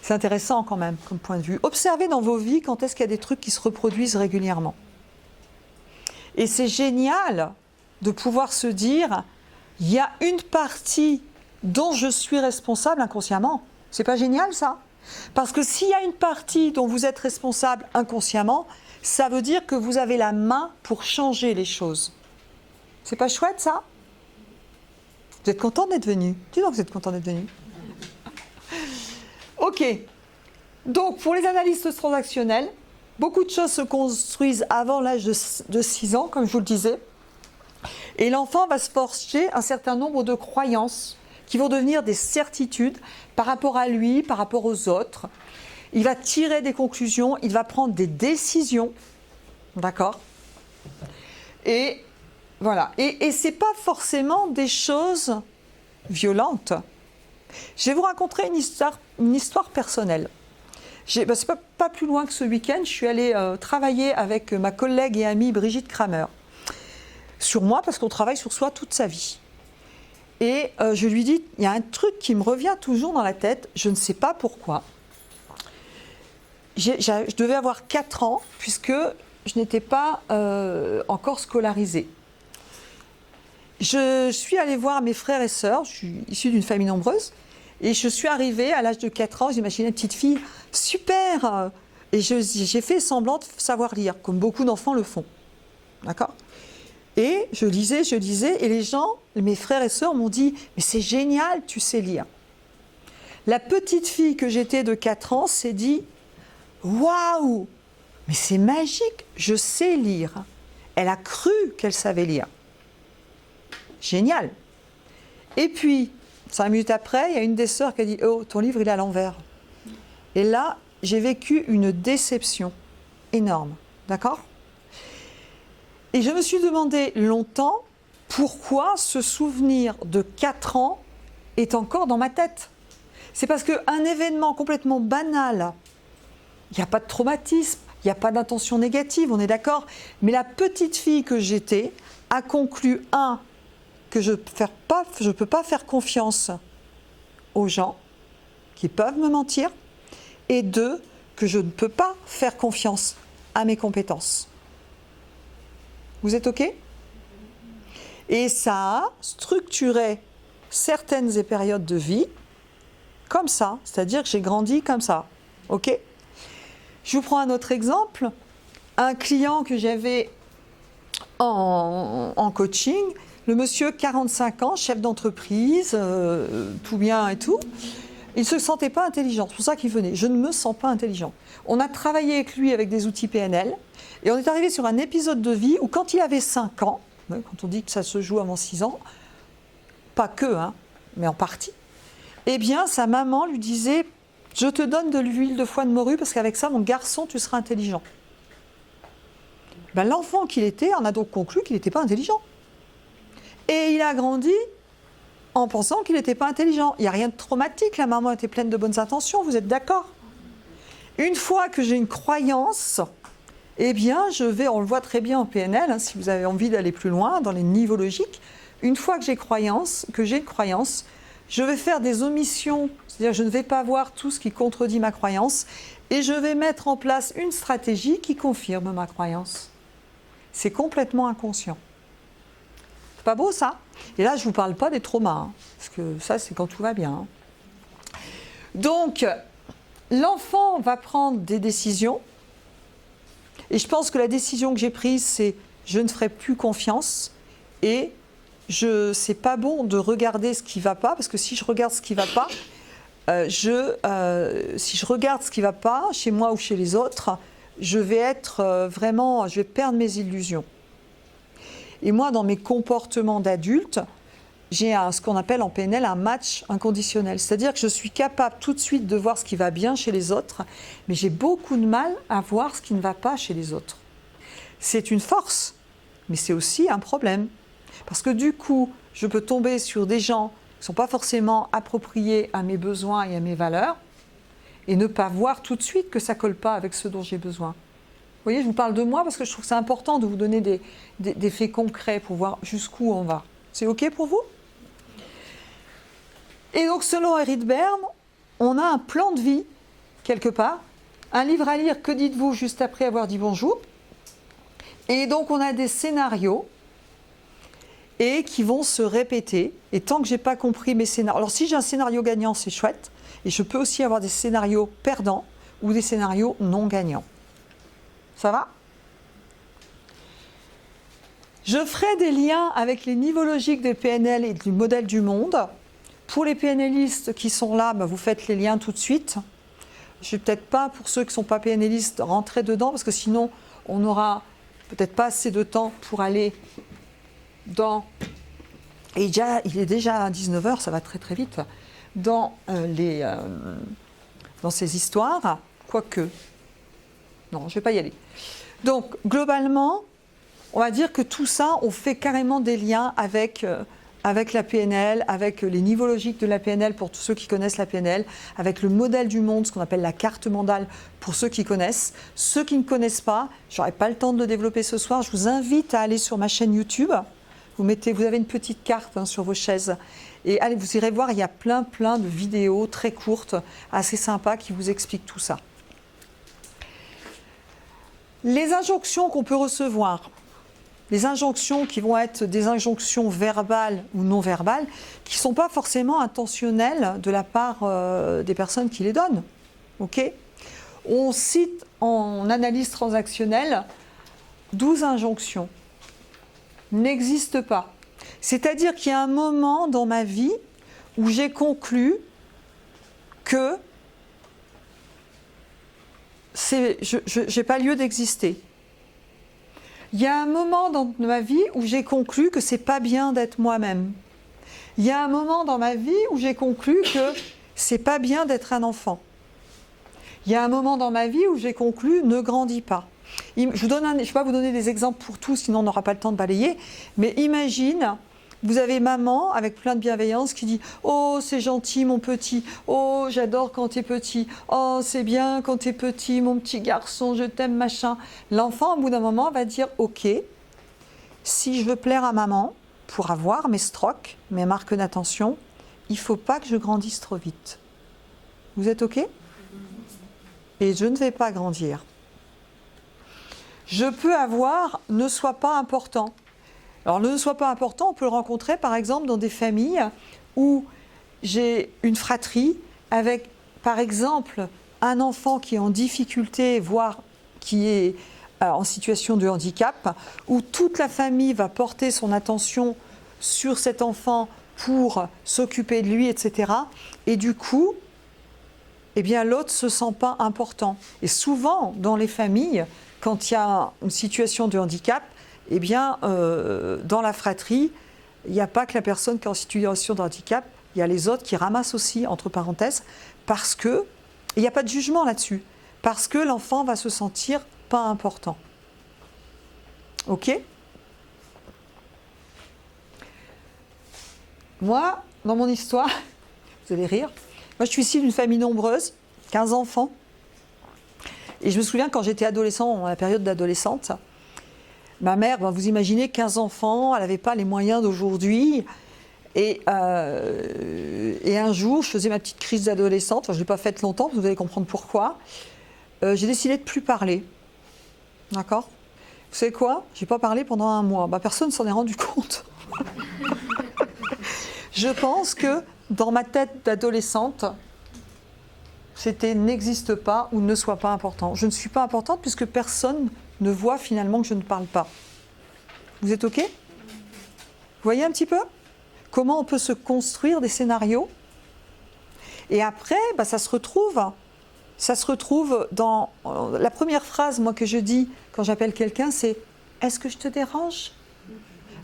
Speaker 1: C'est intéressant quand même, comme point de vue. Observez dans vos vies quand est-ce qu'il y a des trucs qui se reproduisent régulièrement. Et c'est génial de pouvoir se dire, il y a une partie dont je suis responsable inconsciemment. C'est pas génial ça? Parce que s'il y a une partie dont vous êtes responsable inconsciemment, ça veut dire que vous avez la main pour changer les choses. C'est pas chouette ça? Vous êtes content d'être venu? Dis donc, vous êtes content d'être venu. Ok. Donc pour les analystes transactionnels, beaucoup de choses se construisent avant l'âge de 6 ans, comme je vous le disais. Et l'enfant va se forger un certain nombre de croyances qui vont devenir des certitudes par rapport à lui, par rapport aux autres. Il va tirer des conclusions, il va prendre des décisions. D'accord? Et voilà. Et ce n'est pas forcément des choses violentes. Je vais vous raconter une histoire personnelle. C'est pas plus loin que ce week-end, je suis allée travailler avec ma collègue et amie Brigitte Kramer sur moi, parce qu'on travaille sur soi toute sa vie. Et je lui dis, il y a un truc qui me revient toujours dans la tête, je ne sais pas pourquoi. Je devais avoir 4 ans, puisque je n'étais pas encore scolarisée. Je suis allée voir mes frères et sœurs, je suis issue d'une famille nombreuse, et je suis arrivée à l'âge de 4 ans, j'imaginais une petite fille, super. Et j'ai fait semblant de savoir lire, comme beaucoup d'enfants le font. D'accord ? Et je lisais, et les gens, mes frères et sœurs m'ont dit « Mais c'est génial, tu sais lire ». La petite fille que j'étais de 4 ans s'est dit « Waouh, mais c'est magique, je sais lire ». Elle a cru qu'elle savait lire. Génial. Et puis, 5 minutes après, il y a une des sœurs qui a dit « Oh, ton livre, il est à l'envers ». Et là, j'ai vécu une déception énorme. D'accord ? Et je me suis demandé longtemps pourquoi ce souvenir de 4 ans est encore dans ma tête. C'est parce qu'un événement complètement banal, il n'y a pas de traumatisme, il n'y a pas d'intention négative, on est d'accord, mais la petite fille que j'étais a conclu, que je ne peux pas faire confiance aux gens qui peuvent me mentir, et 2, que je ne peux pas faire confiance à mes compétences. Vous êtes OK ? Et ça a structuré certaines périodes de vie comme ça, c'est-à-dire que j'ai grandi comme ça. OK ? Je vous prends un autre exemple. Un client que j'avais en coaching, le monsieur, 45 ans, chef d'entreprise, tout bien et tout, il ne se sentait pas intelligent. C'est pour ça qu'il venait. Je ne me sens pas intelligent. On a travaillé avec lui avec des outils PNL et on est arrivé sur un épisode de vie où quand il avait 5 ans, quand on dit que ça se joue avant 6 ans, pas que, mais en partie, eh bien sa maman lui disait « Je te donne de l'huile de foie de morue parce qu'avec ça, mon garçon, tu seras intelligent. » L'enfant qu'il était en a donc conclu qu'il n'était pas intelligent. Et il a grandi en pensant qu'il n'était pas intelligent. Il n'y a rien de traumatique, la maman était pleine de bonnes intentions, vous êtes d'accord ? Une fois que j'ai une croyance, eh bien, on le voit très bien en PNL, si vous avez envie d'aller plus loin, dans les niveaux logiques, une fois que j'ai une croyance, je vais faire des omissions, c'est-à-dire je ne vais pas voir tout ce qui contredit ma croyance, et je vais mettre en place une stratégie qui confirme ma croyance. C'est complètement inconscient. C'est pas beau ça ? Et là, je ne vous parle pas des traumas, parce que ça, c'est quand tout va bien. Donc, l'enfant va prendre des décisions, et je pense que la décision que j'ai prise, c'est je ne ferai plus confiance, et c'est pas bon de regarder ce qui ne va pas, parce que si je regarde ce qui ne va pas, si je regarde ce qui ne va pas, chez moi ou chez les autres, je vais perdre mes illusions. Et moi, dans mes comportements d'adulte, j'ai ce qu'on appelle en PNL un match inconditionnel. C'est-à-dire que je suis capable tout de suite de voir ce qui va bien chez les autres, mais j'ai beaucoup de mal à voir ce qui ne va pas chez les autres. C'est une force, mais c'est aussi un problème. Parce que du coup, je peux tomber sur des gens qui ne sont pas forcément appropriés à mes besoins et à mes valeurs, et ne pas voir tout de suite que ça ne colle pas avec ce dont j'ai besoin. Vous voyez, je vous parle de moi parce que je trouve que c'est important de vous donner des faits concrets pour voir jusqu'où on va. C'est OK pour vous ? Et donc, selon Edith Berne, on a un plan de vie, quelque part, un livre à lire, que dites-vous juste après avoir dit bonjour. Et donc, on a des scénarios et qui vont se répéter. Et tant que je n'ai pas compris mes scénarios... Alors, si j'ai un scénario gagnant, c'est chouette. Et je peux aussi avoir des scénarios perdants ou des scénarios non gagnants. Ça va ? Je ferai des liens avec les niveaux logiques des PNL et du modèle du monde. Pour les PNListes qui sont là, vous faites les liens tout de suite. Je ne vais peut-être pas, pour ceux qui ne sont pas PNListes, rentrer dedans, parce que sinon, on n'aura peut-être pas assez de temps pour aller dans... Et il est déjà 19h, ça va très très vite, dans ces histoires, quoique... Non, je ne vais pas y aller. Donc, globalement, on va dire que tout ça, on fait carrément des liens avec la PNL, avec les niveaux logiques de la PNL pour tous ceux qui connaissent la PNL, avec le modèle du monde, ce qu'on appelle la carte mandale pour ceux qui connaissent. Ceux qui ne connaissent pas, je n'aurai pas le temps de le développer ce soir, je vous invite à aller sur ma chaîne YouTube, vous avez une petite carte hein, sur vos chaises. Et allez, vous irez voir, il y a plein de vidéos très courtes, assez sympas, qui vous expliquent tout ça. Les injonctions qu'on peut recevoir, les injonctions qui vont être des injonctions verbales ou non verbales, qui ne sont pas forcément intentionnelles de la part des personnes qui les donnent. Ok ? On cite en analyse transactionnelle 12 injonctions. N'existent pas. C'est-à-dire qu'il y a un moment dans ma vie où j'ai conclu que je n'ai pas lieu d'exister. Il y a un moment dans ma vie où j'ai conclu que c'est pas bien d'être moi-même. Il y a un moment dans ma vie où j'ai conclu que c'est pas bien d'être un enfant. Il y a un moment dans ma vie où j'ai conclu ne grandis pas. Je ne vais pas vous donner des exemples pour tout, sinon on n'aura pas le temps de balayer. Mais imagine, vous avez maman avec plein de bienveillance qui dit « Oh, c'est gentil mon petit. Oh, j'adore quand t'es petit. Oh, c'est bien quand t'es petit, mon petit garçon, je t'aime, machin. » L'enfant, au bout d'un moment, va dire « Ok, si je veux plaire à maman, pour avoir mes strokes, mes marques d'attention, il ne faut pas que je grandisse trop vite. Vous êtes OK ? Et je ne vais pas grandir. Je peux avoir « ne sois pas important ». Alors, le ne soit pas important, on peut le rencontrer par exemple dans des familles où j'ai une fratrie avec, par exemple, un enfant qui est en difficulté, voire qui est en situation de handicap, où toute la famille va porter son attention sur cet enfant pour s'occuper de lui, etc. Et du coup, eh bien, l'autre ne se sent pas important. Et souvent, dans les familles, quand il y a une situation de handicap, eh bien, dans la fratrie, il n'y a pas que la personne qui est en situation de handicap, il y a les autres qui ramassent aussi, entre parenthèses, parce que, il n'y a pas de jugement là-dessus, parce que l'enfant va se sentir pas important. Ok ? Moi, dans mon histoire, vous allez rire, moi je suis issue d'une famille nombreuse, 15 enfants, et je me souviens quand j'étais adolescent, à la période d'adolescente, ma mère, vous imaginez, 15 enfants, elle n'avait pas les moyens d'aujourd'hui. Et un jour, je faisais ma petite crise d'adolescente. Enfin, je ne l'ai pas faite longtemps, vous allez comprendre pourquoi. J'ai décidé de ne plus parler. D'accord ? Vous savez quoi ? Je n'ai pas parlé pendant un mois. Personne ne s'en est rendu compte. Je pense que dans ma tête d'adolescente, c'était n'existe pas ou ne soit pas important. Je ne suis pas importante puisque personne ne voit finalement que je ne parle pas. Vous êtes OK ? Vous voyez un petit peu comment on peut se construire des scénarios ? Et après, ça se retrouve dans la première phrase, moi, que je dis quand j'appelle quelqu'un, c'est « Est-ce que je te dérange ?»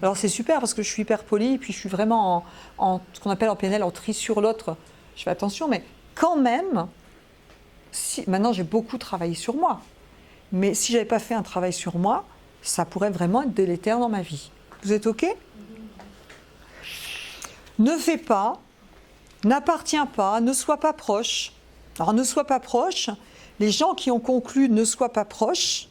Speaker 1: Alors c'est super parce que je suis hyper polie et puis je suis vraiment en ce qu'on appelle en PNL en tri sur l'autre. Je fais attention, mais quand même, maintenant j'ai beaucoup travaillé sur moi. Mais si je n'avais pas fait un travail sur moi, ça pourrait vraiment être délétère dans ma vie. Vous êtes OK ? Ne fais pas, n'appartiens pas, ne sois pas proche. Alors ne sois pas proche, les gens qui ont conclu ne sois pas proche,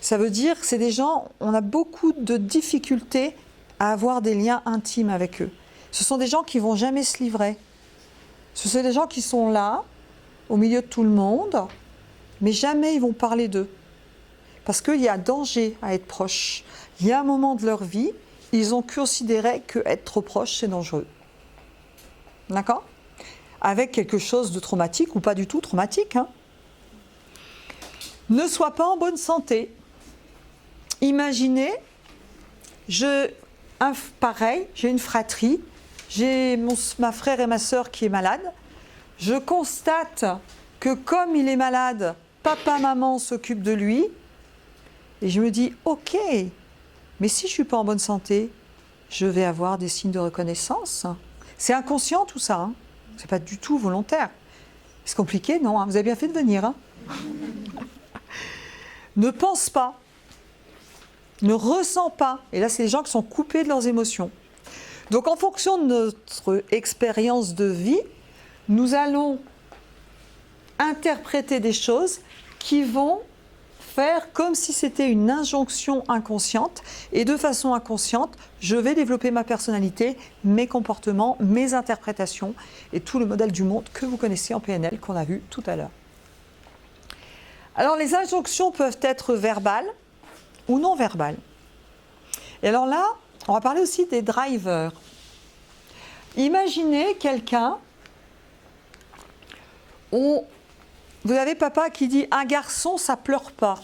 Speaker 1: ça veut dire que c'est des gens, on a beaucoup de difficultés à avoir des liens intimes avec eux. Ce sont des gens qui ne vont jamais se livrer. Ce sont des gens qui sont là, au milieu de tout le monde, mais jamais ils vont parler d'eux. Parce qu'il y a danger à être proche. Il y a un moment de leur vie, ils ont considéré qu'être trop proche, c'est dangereux. D'accord ? Avec quelque chose de traumatique ou pas du tout traumatique. Hein. Ne sois pas en bonne santé. Imaginez, pareil, j'ai une fratrie, j'ai ma frère et ma sœur qui est malade. Je constate que comme il est malade, papa, maman s'occupent de lui. Et je me dis, ok, mais si je ne suis pas en bonne santé, je vais avoir des signes de reconnaissance. C'est inconscient tout ça, hein. Ce n'est pas du tout volontaire. C'est compliqué, non, hein. Vous avez bien fait de venir. Hein. Ne pense pas, ne ressens pas. Et là, c'est les gens qui sont coupés de leurs émotions. Donc en fonction de notre expérience de vie, nous allons interpréter des choses qui vont faire comme si c'était une injonction inconsciente. Et de façon inconsciente, je vais développer ma personnalité, mes comportements, mes interprétations et tout le modèle du monde que vous connaissez en PNL, qu'on a vu tout à l'heure. Alors, les injonctions peuvent être verbales ou non verbales. Et alors là, on va parler aussi des drivers. Imaginez quelqu'un où vous avez papa qui dit « un garçon, ça pleure pas ».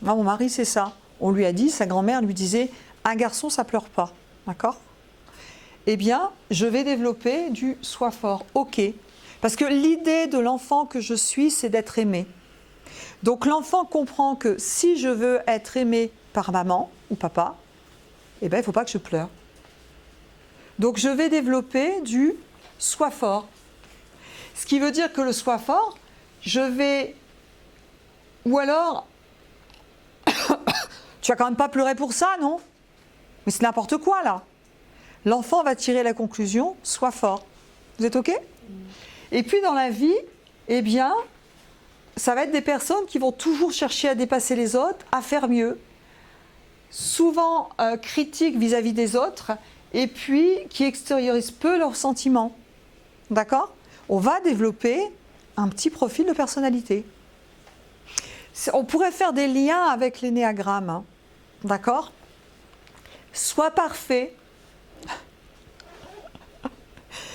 Speaker 1: Moi, mon mari, c'est ça. On lui a dit, sa grand-mère lui disait « un garçon, ça pleure pas ». D'accord ? Eh bien, je vais développer du « sois fort ». Ok. Parce que l'idée de l'enfant que je suis, c'est d'être aimé. Donc l'enfant comprend que si je veux être aimé par maman ou papa, eh bien, il ne faut pas que je pleure. Donc je vais développer du « sois fort ». Ce qui veut dire que le « sois fort », je vais... Ou alors, tu vas quand même pas pleurer pour ça, non? Mais c'est n'importe quoi, là. L'enfant va tirer la conclusion, sois fort. Vous êtes OK? Et puis, dans la vie, eh bien, ça va être des personnes qui vont toujours chercher à dépasser les autres, à faire mieux, souvent critiques vis-à-vis des autres, et puis qui extériorisent peu leurs sentiments. D'accord? On va développer un petit profil de personnalité. On pourrait faire des liens avec l'énéagramme, hein. D'accord? Sois parfait.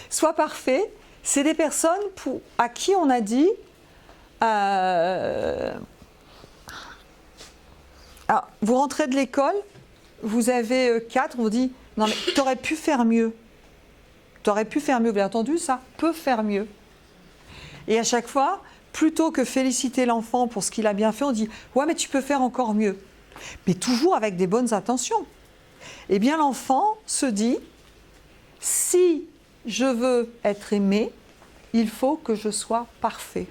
Speaker 1: Sois parfait, c'est des personnes à qui on a dit alors, vous rentrez de l'école, vous avez 4, on vous dit non mais t'aurais pu faire mieux. T'aurais pu faire mieux, vous avez entendu ça? Peut faire mieux. Et à chaque fois, plutôt que féliciter l'enfant pour ce qu'il a bien fait, on dit « ouais, mais tu peux faire encore mieux ». Mais toujours avec des bonnes intentions. Eh bien, l'enfant se dit « si je veux être aimé, il faut que je sois parfait ».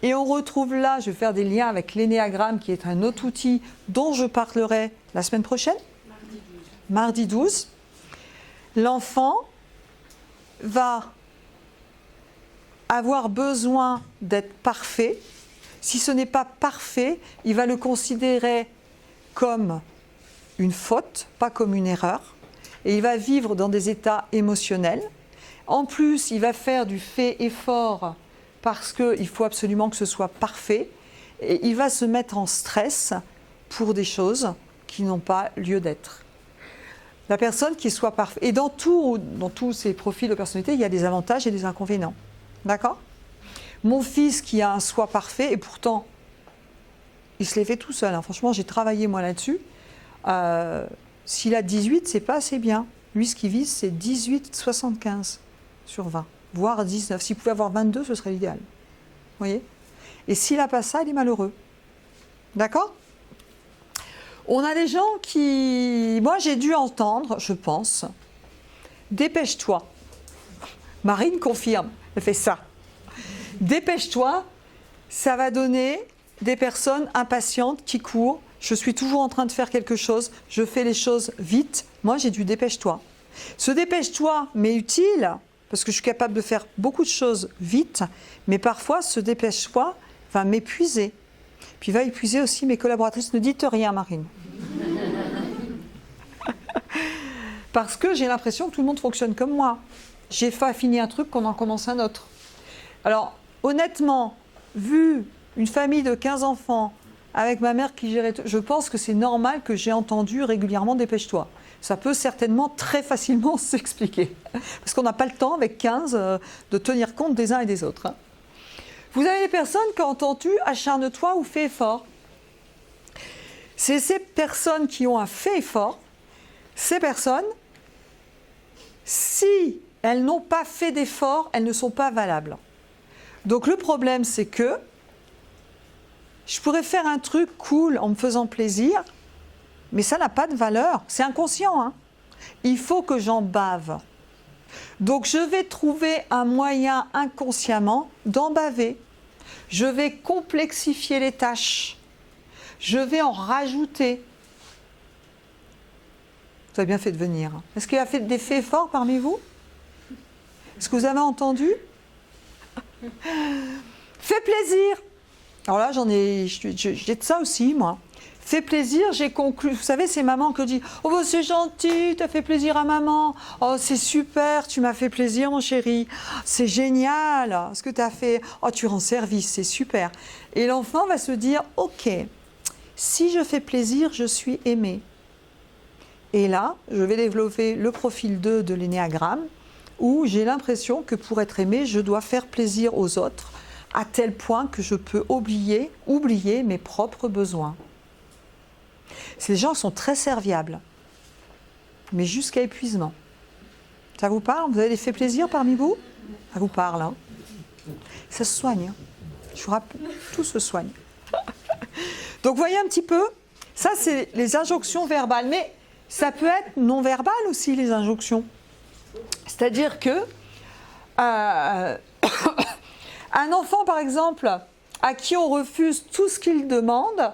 Speaker 1: Et on retrouve là, je vais faire des liens avec l'énéagramme, qui est un autre outil dont je parlerai la semaine prochaine, mardi 12. L'enfant va avoir besoin d'être parfait. Si ce n'est pas parfait, il va le considérer comme une faute, pas comme une erreur. Et il va vivre dans des états émotionnels. En plus, il va faire du fait effort parce qu'il faut absolument que ce soit parfait. Et il va se mettre en stress pour des choses qui n'ont pas lieu d'être. La personne qui soit parfaite. Et dans tous ces profils de personnalité, il y a des avantages et des inconvénients. D'accord? Mon fils qui a un soi parfait, et pourtant, il se l'est fait tout seul. Hein. Franchement, j'ai travaillé moi là-dessus. S'il a 18, c'est pas assez bien. Lui, ce qu'il vise, c'est 18,75 sur 20, voire 19. S'il pouvait avoir 22, ce serait l'idéal. Vous voyez? Et s'il n'a pas ça, il est malheureux. D'accord? On a des gens qui... Moi, j'ai dû entendre, je pense, dépêche-toi. Marine confirme. Elle fait ça. Dépêche-toi, ça va donner des personnes impatientes qui courent. Je suis toujours en train de faire quelque chose, je fais les choses vite. Moi, j'ai du dépêche-toi. Ce dépêche-toi m'est utile parce que je suis capable de faire beaucoup de choses vite, mais parfois, ce dépêche-toi va m'épuiser. Puis va épuiser aussi mes collaboratrices. Ne dites rien, Marine. Parce que j'ai l'impression que tout le monde fonctionne comme moi. J'ai pas fini un truc qu'on en commence un autre. Alors, honnêtement, vu une famille de 15 enfants, avec ma mère qui gérait... Je pense que c'est normal que j'ai entendu régulièrement « dépêche-toi ». Ça peut certainement très facilement s'expliquer. Parce qu'on n'a pas le temps, avec 15, de tenir compte des uns et des autres. Hein. Vous avez des personnes qui ont entendu « acharne-toi » ou « fais effort ». C'est ces personnes qui ont un fait effort, ces personnes, si elles n'ont pas fait d'effort, elles ne sont pas valables. Donc le problème, c'est que je pourrais faire un truc cool en me faisant plaisir, mais ça n'a pas de valeur. C'est inconscient, hein. Il faut que j'en bave. Donc je vais trouver un moyen inconsciemment d'en baver. Je vais complexifier les tâches. Je vais en rajouter. Vous avez bien fait de venir. Est-ce qu'il y a fait des faits forts parmi vous? Est-ce que vous avez entendu? Fais plaisir. Alors là, j'ai de ça aussi, moi. Fait plaisir, j'ai conclu. Vous savez, c'est maman qui dit « Oh, bah, c'est gentil, tu as fait plaisir à maman. Oh, c'est super, tu m'as fait plaisir, mon chéri. C'est génial ce que tu as fait. Oh, tu rends service, c'est super. » Et l'enfant va se dire « Ok, si je fais plaisir, je suis aimé. » Et là, je vais développer le profil 2 de l'énéagramme, où j'ai l'impression que pour être aimé, je dois faire plaisir aux autres, à tel point que je peux oublier mes propres besoins. Ces gens sont très serviables, mais jusqu'à épuisement. Ça vous parle? Vous avez fait plaisir parmi vous? Ça vous parle, hein? Ça se soigne. Je vous rappelle, tout se soigne. Donc, voyez un petit peu, ça c'est les injonctions verbales, mais ça peut être non verbal aussi, les injonctions. C'est-à-dire que un enfant, par exemple, à qui on refuse tout ce qu'il demande,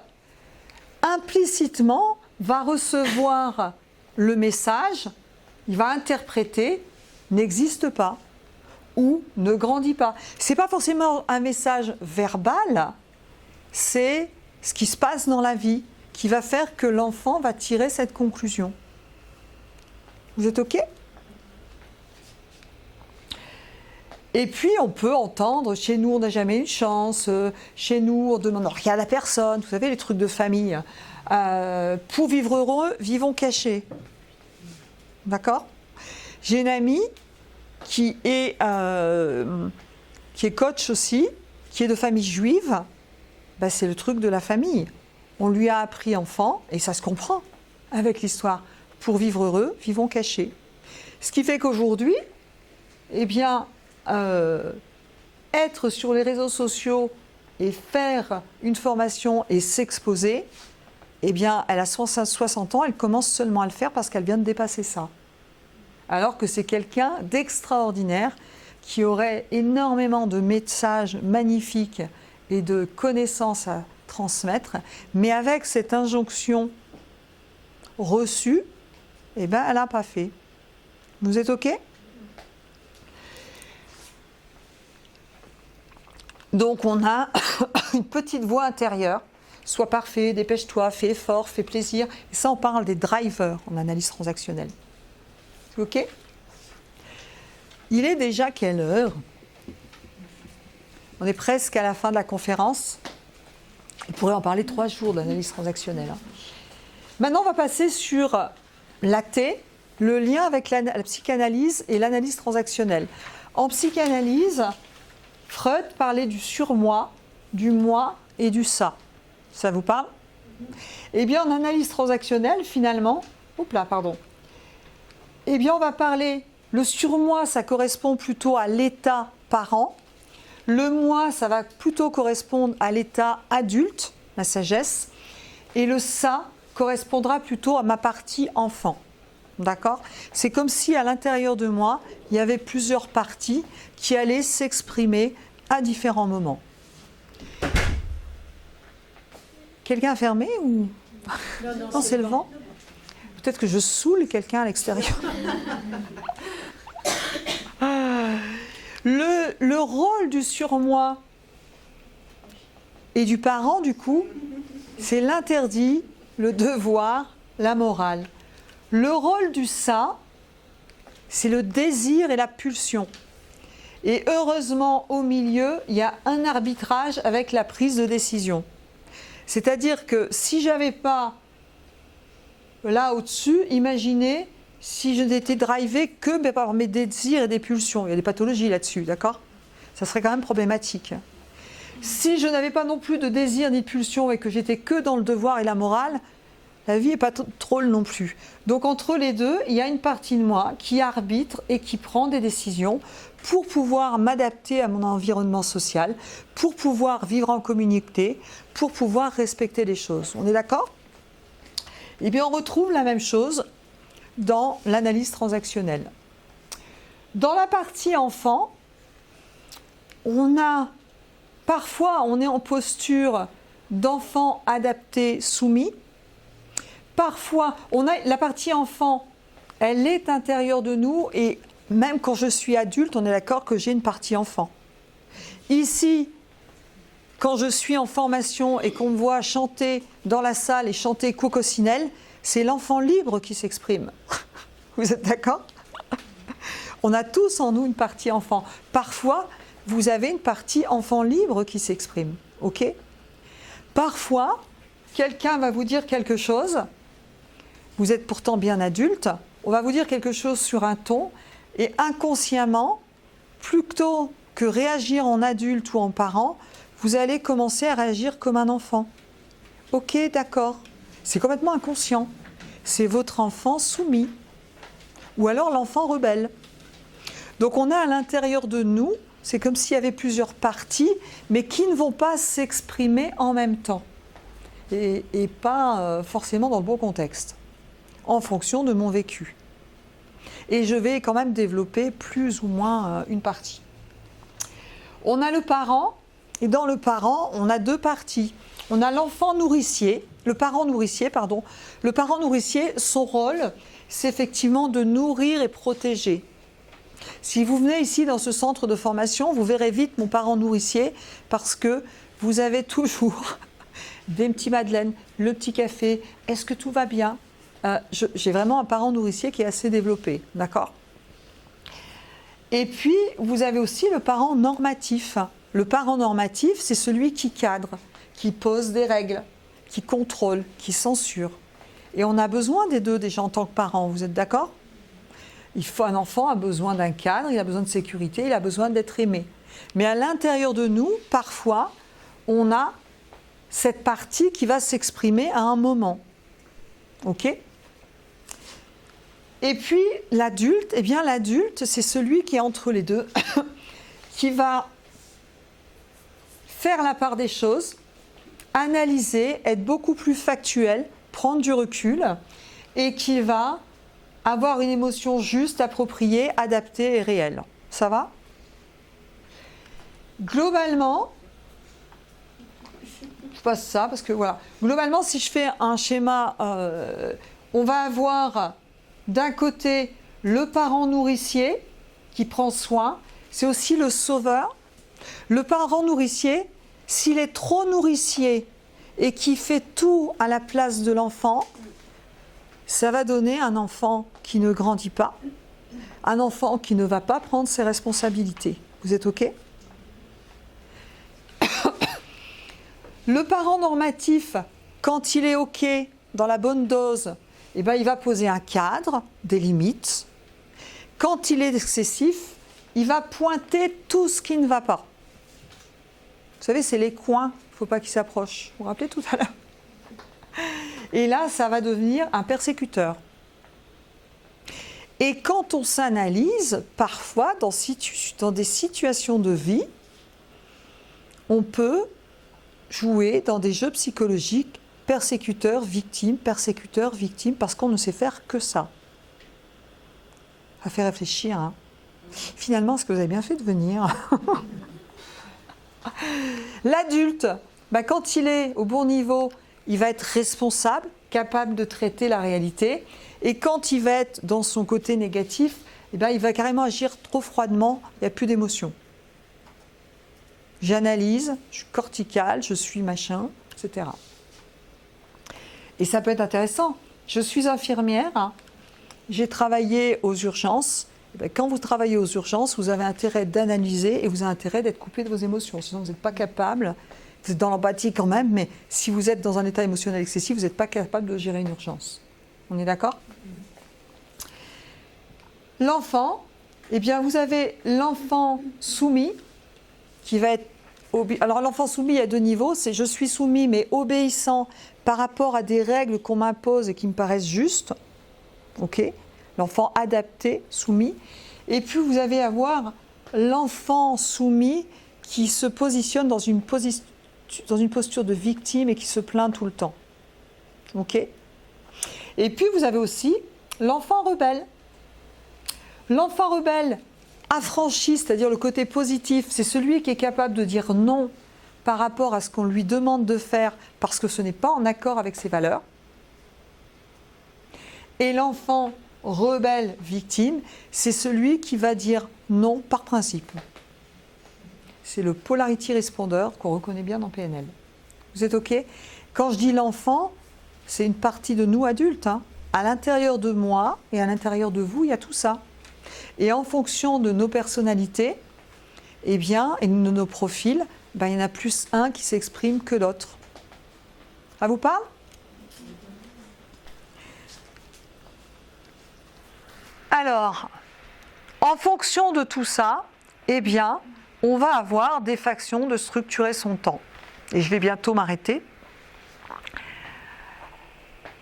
Speaker 1: implicitement va recevoir le message, il va interpréter « n'existe pas » ou « ne grandit pas ». Ce n'est pas forcément un message verbal, c'est ce qui se passe dans la vie qui va faire que l'enfant va tirer cette conclusion. Vous êtes OK ? Et puis, on peut entendre, chez nous, on n'a jamais eu de chance, chez nous, on ne demande rien à personne, vous savez, les trucs de famille. Pour vivre heureux, vivons cachés. D'accord ? J'ai une amie qui est coach aussi, qui est de famille juive. Ben, c'est le truc de la famille. On lui a appris enfant, et ça se comprend avec l'histoire. Pour vivre heureux, vivons cachés. Ce qui fait qu'aujourd'hui, eh bien, être sur les réseaux sociaux et faire une formation et s'exposer, eh bien, elle a 60 ans, elle commence seulement à le faire parce qu'elle vient de dépasser ça. Alors que c'est quelqu'un d'extraordinaire qui aurait énormément de messages magnifiques et de connaissances à transmettre, mais avec cette injonction reçue, eh bien, elle n'a pas fait. Vous êtes OK ? Donc on a une petite voix intérieure, sois parfait, dépêche-toi, fais effort, fais plaisir. Et ça, on parle des drivers en analyse transactionnelle. C'est OK ? Il est déjà quelle heure ? On est presque à la fin de la conférence. On pourrait en parler 3 jours d'analyse transactionnelle. Maintenant, on va passer sur l'AT, le lien avec la psychanalyse et l'analyse transactionnelle. En psychanalyse, Freud parlait du surmoi, du moi et du ça. Ça vous parle ? Eh bien, en analyse transactionnelle, finalement, eh bien, on va parler, le surmoi, ça correspond plutôt à l'état parent. Le moi, ça va plutôt correspondre à l'état adulte, la sagesse. Et le ça correspondra plutôt à ma partie enfant. D'accord ? C'est comme si à l'intérieur de moi, il y avait plusieurs parties qui allaient s'exprimer à différents moments. Quelqu'un a fermé ou... Non, c'est le vent. Peut-être que je saoule quelqu'un à l'extérieur. Le rôle du surmoi et du parent, du coup, c'est l'interdit, le devoir, la morale. Le rôle du ça, c'est le désir et la pulsion. Et heureusement, au milieu, il y a un arbitrage avec la prise de décision. C'est-à-dire que si je n'avais pas là au-dessus, imaginez si je n'étais drivé que par mes désirs et des pulsions. Il y a des pathologies là-dessus, d'accord ? Ça serait quand même problématique. Si je n'avais pas non plus de désir ni de pulsion et que j'étais que dans le devoir et la morale, la vie n'est pas drôle non plus. Donc entre les deux, il y a une partie de moi qui arbitre et qui prend des décisions pour pouvoir m'adapter à mon environnement social, pour pouvoir vivre en communauté, pour pouvoir respecter les choses. On est d'accord ? Eh bien, on retrouve la même chose dans l'analyse transactionnelle. Dans la partie enfant, parfois on est en posture d'enfant adapté soumis. Parfois, la partie enfant, elle est intérieure de nous et même quand je suis adulte, on est d'accord que j'ai une partie enfant. Ici, quand je suis en formation et qu'on me voit chanter dans la salle et chanter Coccinelle, c'est l'enfant libre qui s'exprime. Vous êtes d'accord? On a tous en nous une partie enfant. Parfois, vous avez une partie enfant libre qui s'exprime. Ok? Parfois, quelqu'un va vous dire quelque chose, vous êtes pourtant bien adulte, on va vous dire quelque chose sur un ton, et inconsciemment, plutôt que réagir en adulte ou en parent, vous allez commencer à réagir comme un enfant. Ok, d'accord. C'est complètement inconscient. C'est votre enfant soumis. Ou alors l'enfant rebelle. Donc on a à l'intérieur de nous, c'est comme s'il y avait plusieurs parties, mais qui ne vont pas s'exprimer en même temps. Et pas forcément dans le bon contexte, en fonction de mon vécu. Et je vais quand même développer plus ou moins une partie. On a le parent, et dans le parent, on a deux parties. On a l'enfant nourricier, le parent nourricier, pardon. Le parent nourricier, son rôle, c'est effectivement de nourrir et protéger. Si vous venez ici dans ce centre de formation, vous verrez vite mon parent nourricier parce que vous avez toujours des petits madeleines, le petit café, est-ce que tout va bien? J'ai vraiment un parent nourricier qui est assez développé, d'accord? Et puis, vous avez aussi le parent normatif. Le parent normatif, c'est celui qui cadre, qui pose des règles, qui contrôle, qui censure. Et on a besoin des deux déjà en tant que parents, vous êtes d'accord? Un enfant a besoin d'un cadre, il a besoin de sécurité, il a besoin d'être aimé. Mais à l'intérieur de nous, parfois, on a cette partie qui va s'exprimer à un moment. Ok? Et puis l'adulte, eh bien l'adulte, c'est celui qui est entre les deux, qui va faire la part des choses, analyser, être beaucoup plus factuel, prendre du recul, et qui va avoir une émotion juste, appropriée, adaptée et réelle. Ça va? Globalement, je passe ça parce que voilà. Globalement, si je fais un schéma, on va avoir d'un côté le parent nourricier qui prend soin, c'est aussi le sauveur. Le parent nourricier, s'il est trop nourricier et qui fait tout à la place de l'enfant, ça va donner un enfant qui ne grandit pas, un enfant qui ne va pas prendre ses responsabilités. Vous êtes OK? Le parent normatif, quand il est OK, dans la bonne dose, eh ben, il va poser un cadre, des limites. Quand il est excessif, il va pointer tout ce qui ne va pas. Vous savez, c'est les coins, il ne faut pas qu'ils s'approchent. Vous vous rappelez tout à l'heure? Et là, ça va devenir un persécuteur. Et quand on s'analyse, parfois, dans des situations de vie, on peut jouer dans des jeux psychologiques persécuteur, victime, parce qu'on ne sait faire que ça. Ça fait réfléchir. Hein. Finalement, est-ce que vous avez bien fait de venir? L'adulte, quand il est au bon niveau, il va être responsable, capable de traiter la réalité. Et quand il va être dans son côté négatif, il va carrément agir trop froidement, il n'y a plus d'émotion. J'analyse, je suis cortical, je suis machin, etc. Et ça peut être intéressant. Je suis infirmière, hein. J'ai travaillé aux urgences. Quand vous travaillez aux urgences, vous avez intérêt d'analyser et vous avez intérêt d'être coupé de vos émotions. Sinon, vous n'êtes pas capable. Vous êtes dans l'empathie quand même, mais si vous êtes dans un état émotionnel excessif, vous n'êtes pas capable de gérer une urgence. On est d'accord? L'enfant, eh bien, vous avez l'enfant soumis qui va être... Alors, l'enfant soumis, il y a deux niveaux. C'est je suis soumis, mais obéissant par rapport à des règles qu'on m'impose et qui me paraissent justes. OK? L'enfant adapté, soumis. Et puis, vous allez avoir l'enfant soumis qui se positionne dans une posture de victime et qui se plaint tout le temps. OK? Et puis, vous avez aussi l'enfant rebelle. L'enfant rebelle affranchi, c'est-à-dire le côté positif, c'est celui qui est capable de dire non par rapport à ce qu'on lui demande de faire parce que ce n'est pas en accord avec ses valeurs. Et l'enfant rebelle victime, c'est celui qui va dire non par principe. c'est le polarity responder qu'on reconnaît bien dans PNL. Vous êtes OK? Quand je dis l'enfant, c'est une partie de nous adultes. Hein. À l'intérieur de moi et à l'intérieur de vous, il y a tout ça. Et en fonction de nos personnalités, eh bien, et de nos profils, ben, il y en a plus un qui s'exprime que l'autre. Ça vous parle? Alors, en fonction de tout ça, eh bien, on va avoir des façons de structurer son temps. Et je vais bientôt m'arrêter.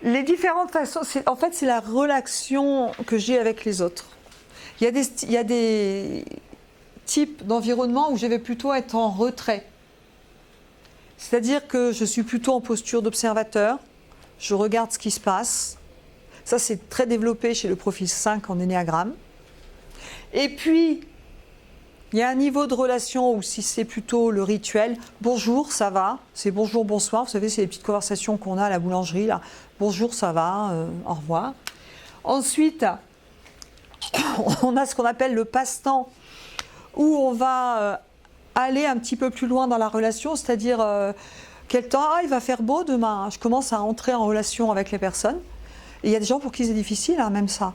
Speaker 1: Les différentes façons, en fait, c'est la relation que j'ai avec les autres. Il y a des types d'environnement où je vais plutôt être en retrait. C'est-à-dire que je suis plutôt en posture d'observateur, je regarde ce qui se passe. Ça, c'est très développé chez le profil 5 en Ennéagramme. Et puis, il y a un niveau de relation où si c'est plutôt le rituel, bonjour, ça va, c'est bonjour, bonsoir, vous savez, c'est les petites conversations qu'on a à la boulangerie, là. Bonjour, ça va, au revoir. Ensuite, on a ce qu'on appelle le passe-temps, où on va aller un petit peu plus loin dans la relation, c'est-à-dire quel temps, il va faire beau demain, je commence à entrer en relation avec les personnes. Et il y a des gens pour qui c'est difficile, hein, même ça.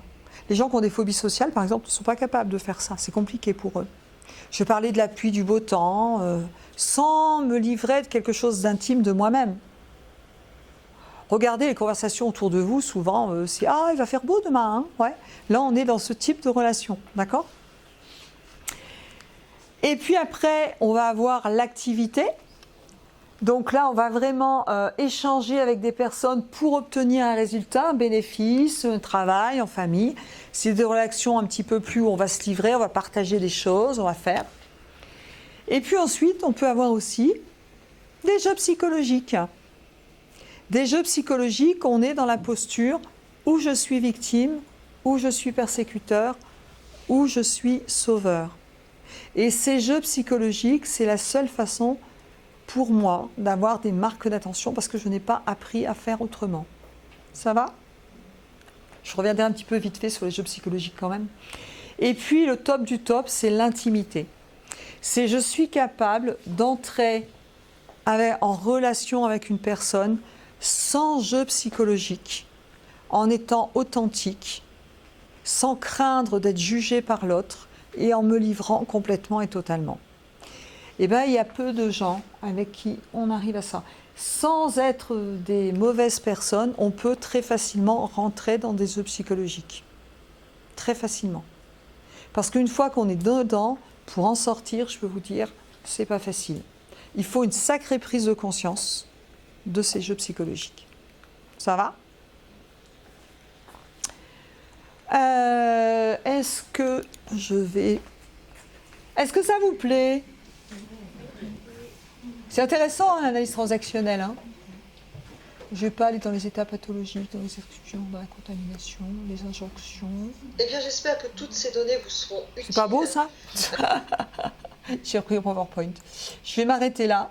Speaker 1: Les gens qui ont des phobies sociales, par exemple, ne sont pas capables de faire ça, c'est compliqué pour eux. Je parlais de la pluie, du beau temps, sans me livrer de quelque chose d'intime de moi-même. Regardez les conversations autour de vous, souvent, c'est « Ah, il va faire beau demain, hein ?» Ouais. Là, on est dans ce type de relation, d'accord? Et puis après, on va avoir l'activité. Donc là, on va vraiment échanger avec des personnes pour obtenir un résultat, un bénéfice, un travail en famille. C'est des relations un petit peu plus où on va se livrer, on va partager des choses, on va faire. Et puis ensuite, on peut avoir aussi des jeux psychologiques. Des jeux psychologiques, on est dans la posture où je suis victime, où je suis persécuteur, où je suis sauveur. Et ces jeux psychologiques, c'est la seule façon pour moi d'avoir des marques d'attention parce que je n'ai pas appris à faire autrement. Ça va? Je reviendrai un petit peu vite fait sur les jeux psychologiques quand même. Et puis le top du top, c'est l'intimité. C'est je suis capable d'entrer en relation avec une personne sans jeu psychologique, en étant authentique, sans craindre d'être jugé par l'autre et en me livrant complètement et totalement. Eh bien, il y a peu de gens avec qui on arrive à ça. Sans être des mauvaises personnes, on peut très facilement rentrer dans des jeux psychologiques. Très facilement. Parce qu'une fois qu'on est dedans, pour en sortir, je peux vous dire, c'est pas facile. Il faut une sacrée prise de conscience de ces jeux psychologiques. Ça va? Est-ce que ça vous plaît? C'est intéressant, hein, l'analyse transactionnelle. Hein. Je ne vais pas aller dans les états pathologiques, dans les exclusions, dans la contamination, les injonctions.
Speaker 2: Eh bien, j'espère que toutes ces données vous seront utiles.
Speaker 1: C'est pas beau, ça? J'ai repris le PowerPoint. Je vais m'arrêter là.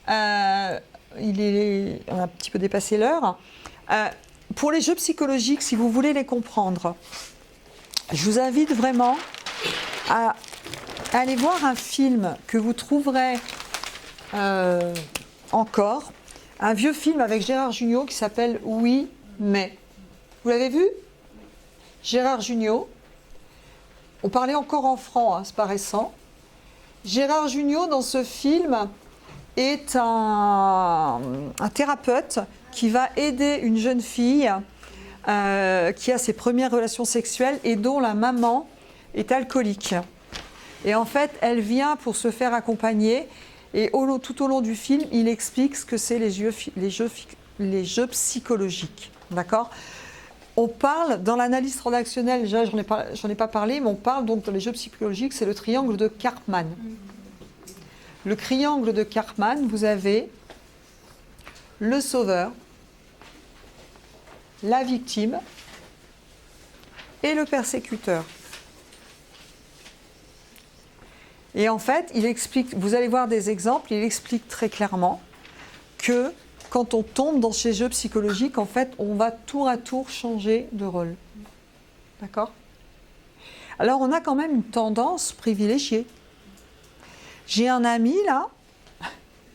Speaker 1: On a un petit peu dépassé l'heure. Pour les jeux psychologiques, si vous voulez les comprendre, je vous invite vraiment à aller voir un film que vous trouverez encore, un vieux film avec Gérard Jugnot qui s'appelle Oui, mais. Vous l'avez vu? Gérard Jugnot. On parlait encore en franc, hein, c'est pas récent. Gérard Jugnot, dans ce film, est un thérapeute qui va aider une jeune fille qui a ses premières relations sexuelles et dont la maman est alcoolique. Et en fait, elle vient pour se faire accompagner. Et tout au long du film, il explique ce que c'est les jeux psychologiques. D'accord? On parle, dans l'analyse transactionnelle, déjà j'en ai pas parlé, mais on parle donc dans les jeux psychologiques, c'est le triangle de Karpman. Le triangle de Karpman, vous avez le sauveur, la victime et le persécuteur. Et en fait, il explique, vous allez voir des exemples, il explique très clairement que quand on tombe dans ces jeux psychologiques, en fait, on va tour à tour changer de rôle. D'accord? Alors, on a quand même une tendance privilégiée. J'ai un ami là,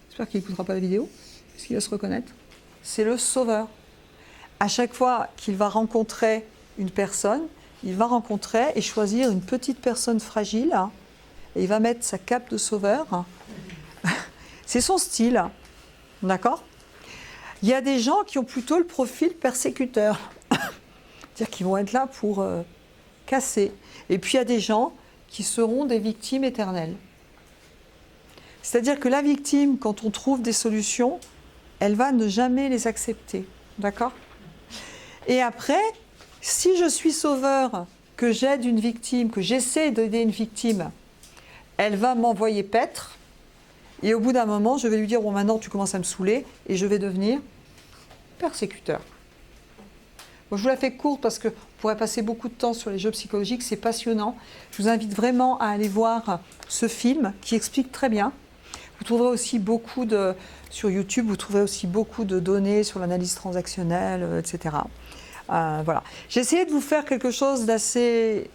Speaker 1: j'espère qu'il n'écoutera pas la vidéo, parce qu'il va se reconnaître. C'est le sauveur. À chaque fois qu'il va rencontrer une personne, il va rencontrer et choisir une petite personne fragile, et il va mettre sa cape de sauveur. C'est son style, d'accord ? Il y a des gens qui ont plutôt le profil persécuteur, c'est-à-dire qu'ils vont être là pour casser. Et puis il y a des gens qui seront des victimes éternelles. C'est-à-dire que la victime, quand on trouve des solutions, elle va ne jamais les accepter, d'accord ? Et après, si je suis sauveur, que j'aide une victime, que j'essaie d'aider une victime, elle va m'envoyer paître. Et au bout d'un moment, je vais lui dire, bon, maintenant, tu commences à me saouler, et je vais devenir persécuteur. Bon, je vous la fais courte parce qu'on pourrait passer beaucoup de temps sur les jeux psychologiques, c'est passionnant. Je vous invite vraiment à aller voir ce film qui explique très bien. Vous trouverez aussi sur YouTube, vous trouverez aussi beaucoup de données sur l'analyse transactionnelle, etc. Voilà. J'ai essayé de vous faire quelque chose d'assez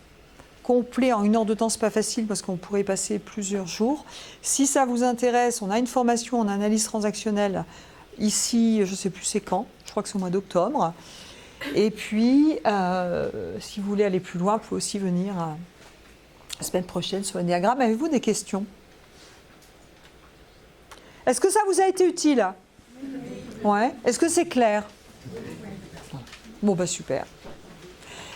Speaker 1: complet en 1 heure de temps, c'est pas facile parce qu'on pourrait y passer plusieurs jours. Si ça vous intéresse, on a une formation en analyse transactionnelle ici, je ne sais plus c'est quand, je crois que c'est au mois d'octobre. Et puis, si vous voulez aller plus loin, vous pouvez aussi venir la semaine prochaine sur le diagramme. Avez-vous des questions ? Est-ce que ça vous a été utile ? Ouais. Est-ce que c'est clair ? Bon, bah super.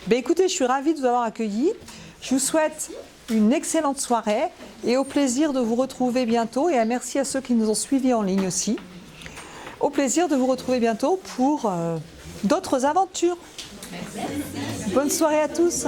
Speaker 1: Ben, écoutez, je suis ravie de vous avoir accueillis. Je vous souhaite une excellente soirée et au plaisir de vous retrouver bientôt. Et merci à ceux qui nous ont suivis en ligne aussi. Au plaisir de vous retrouver bientôt pour d'autres aventures. Bonne soirée à tous.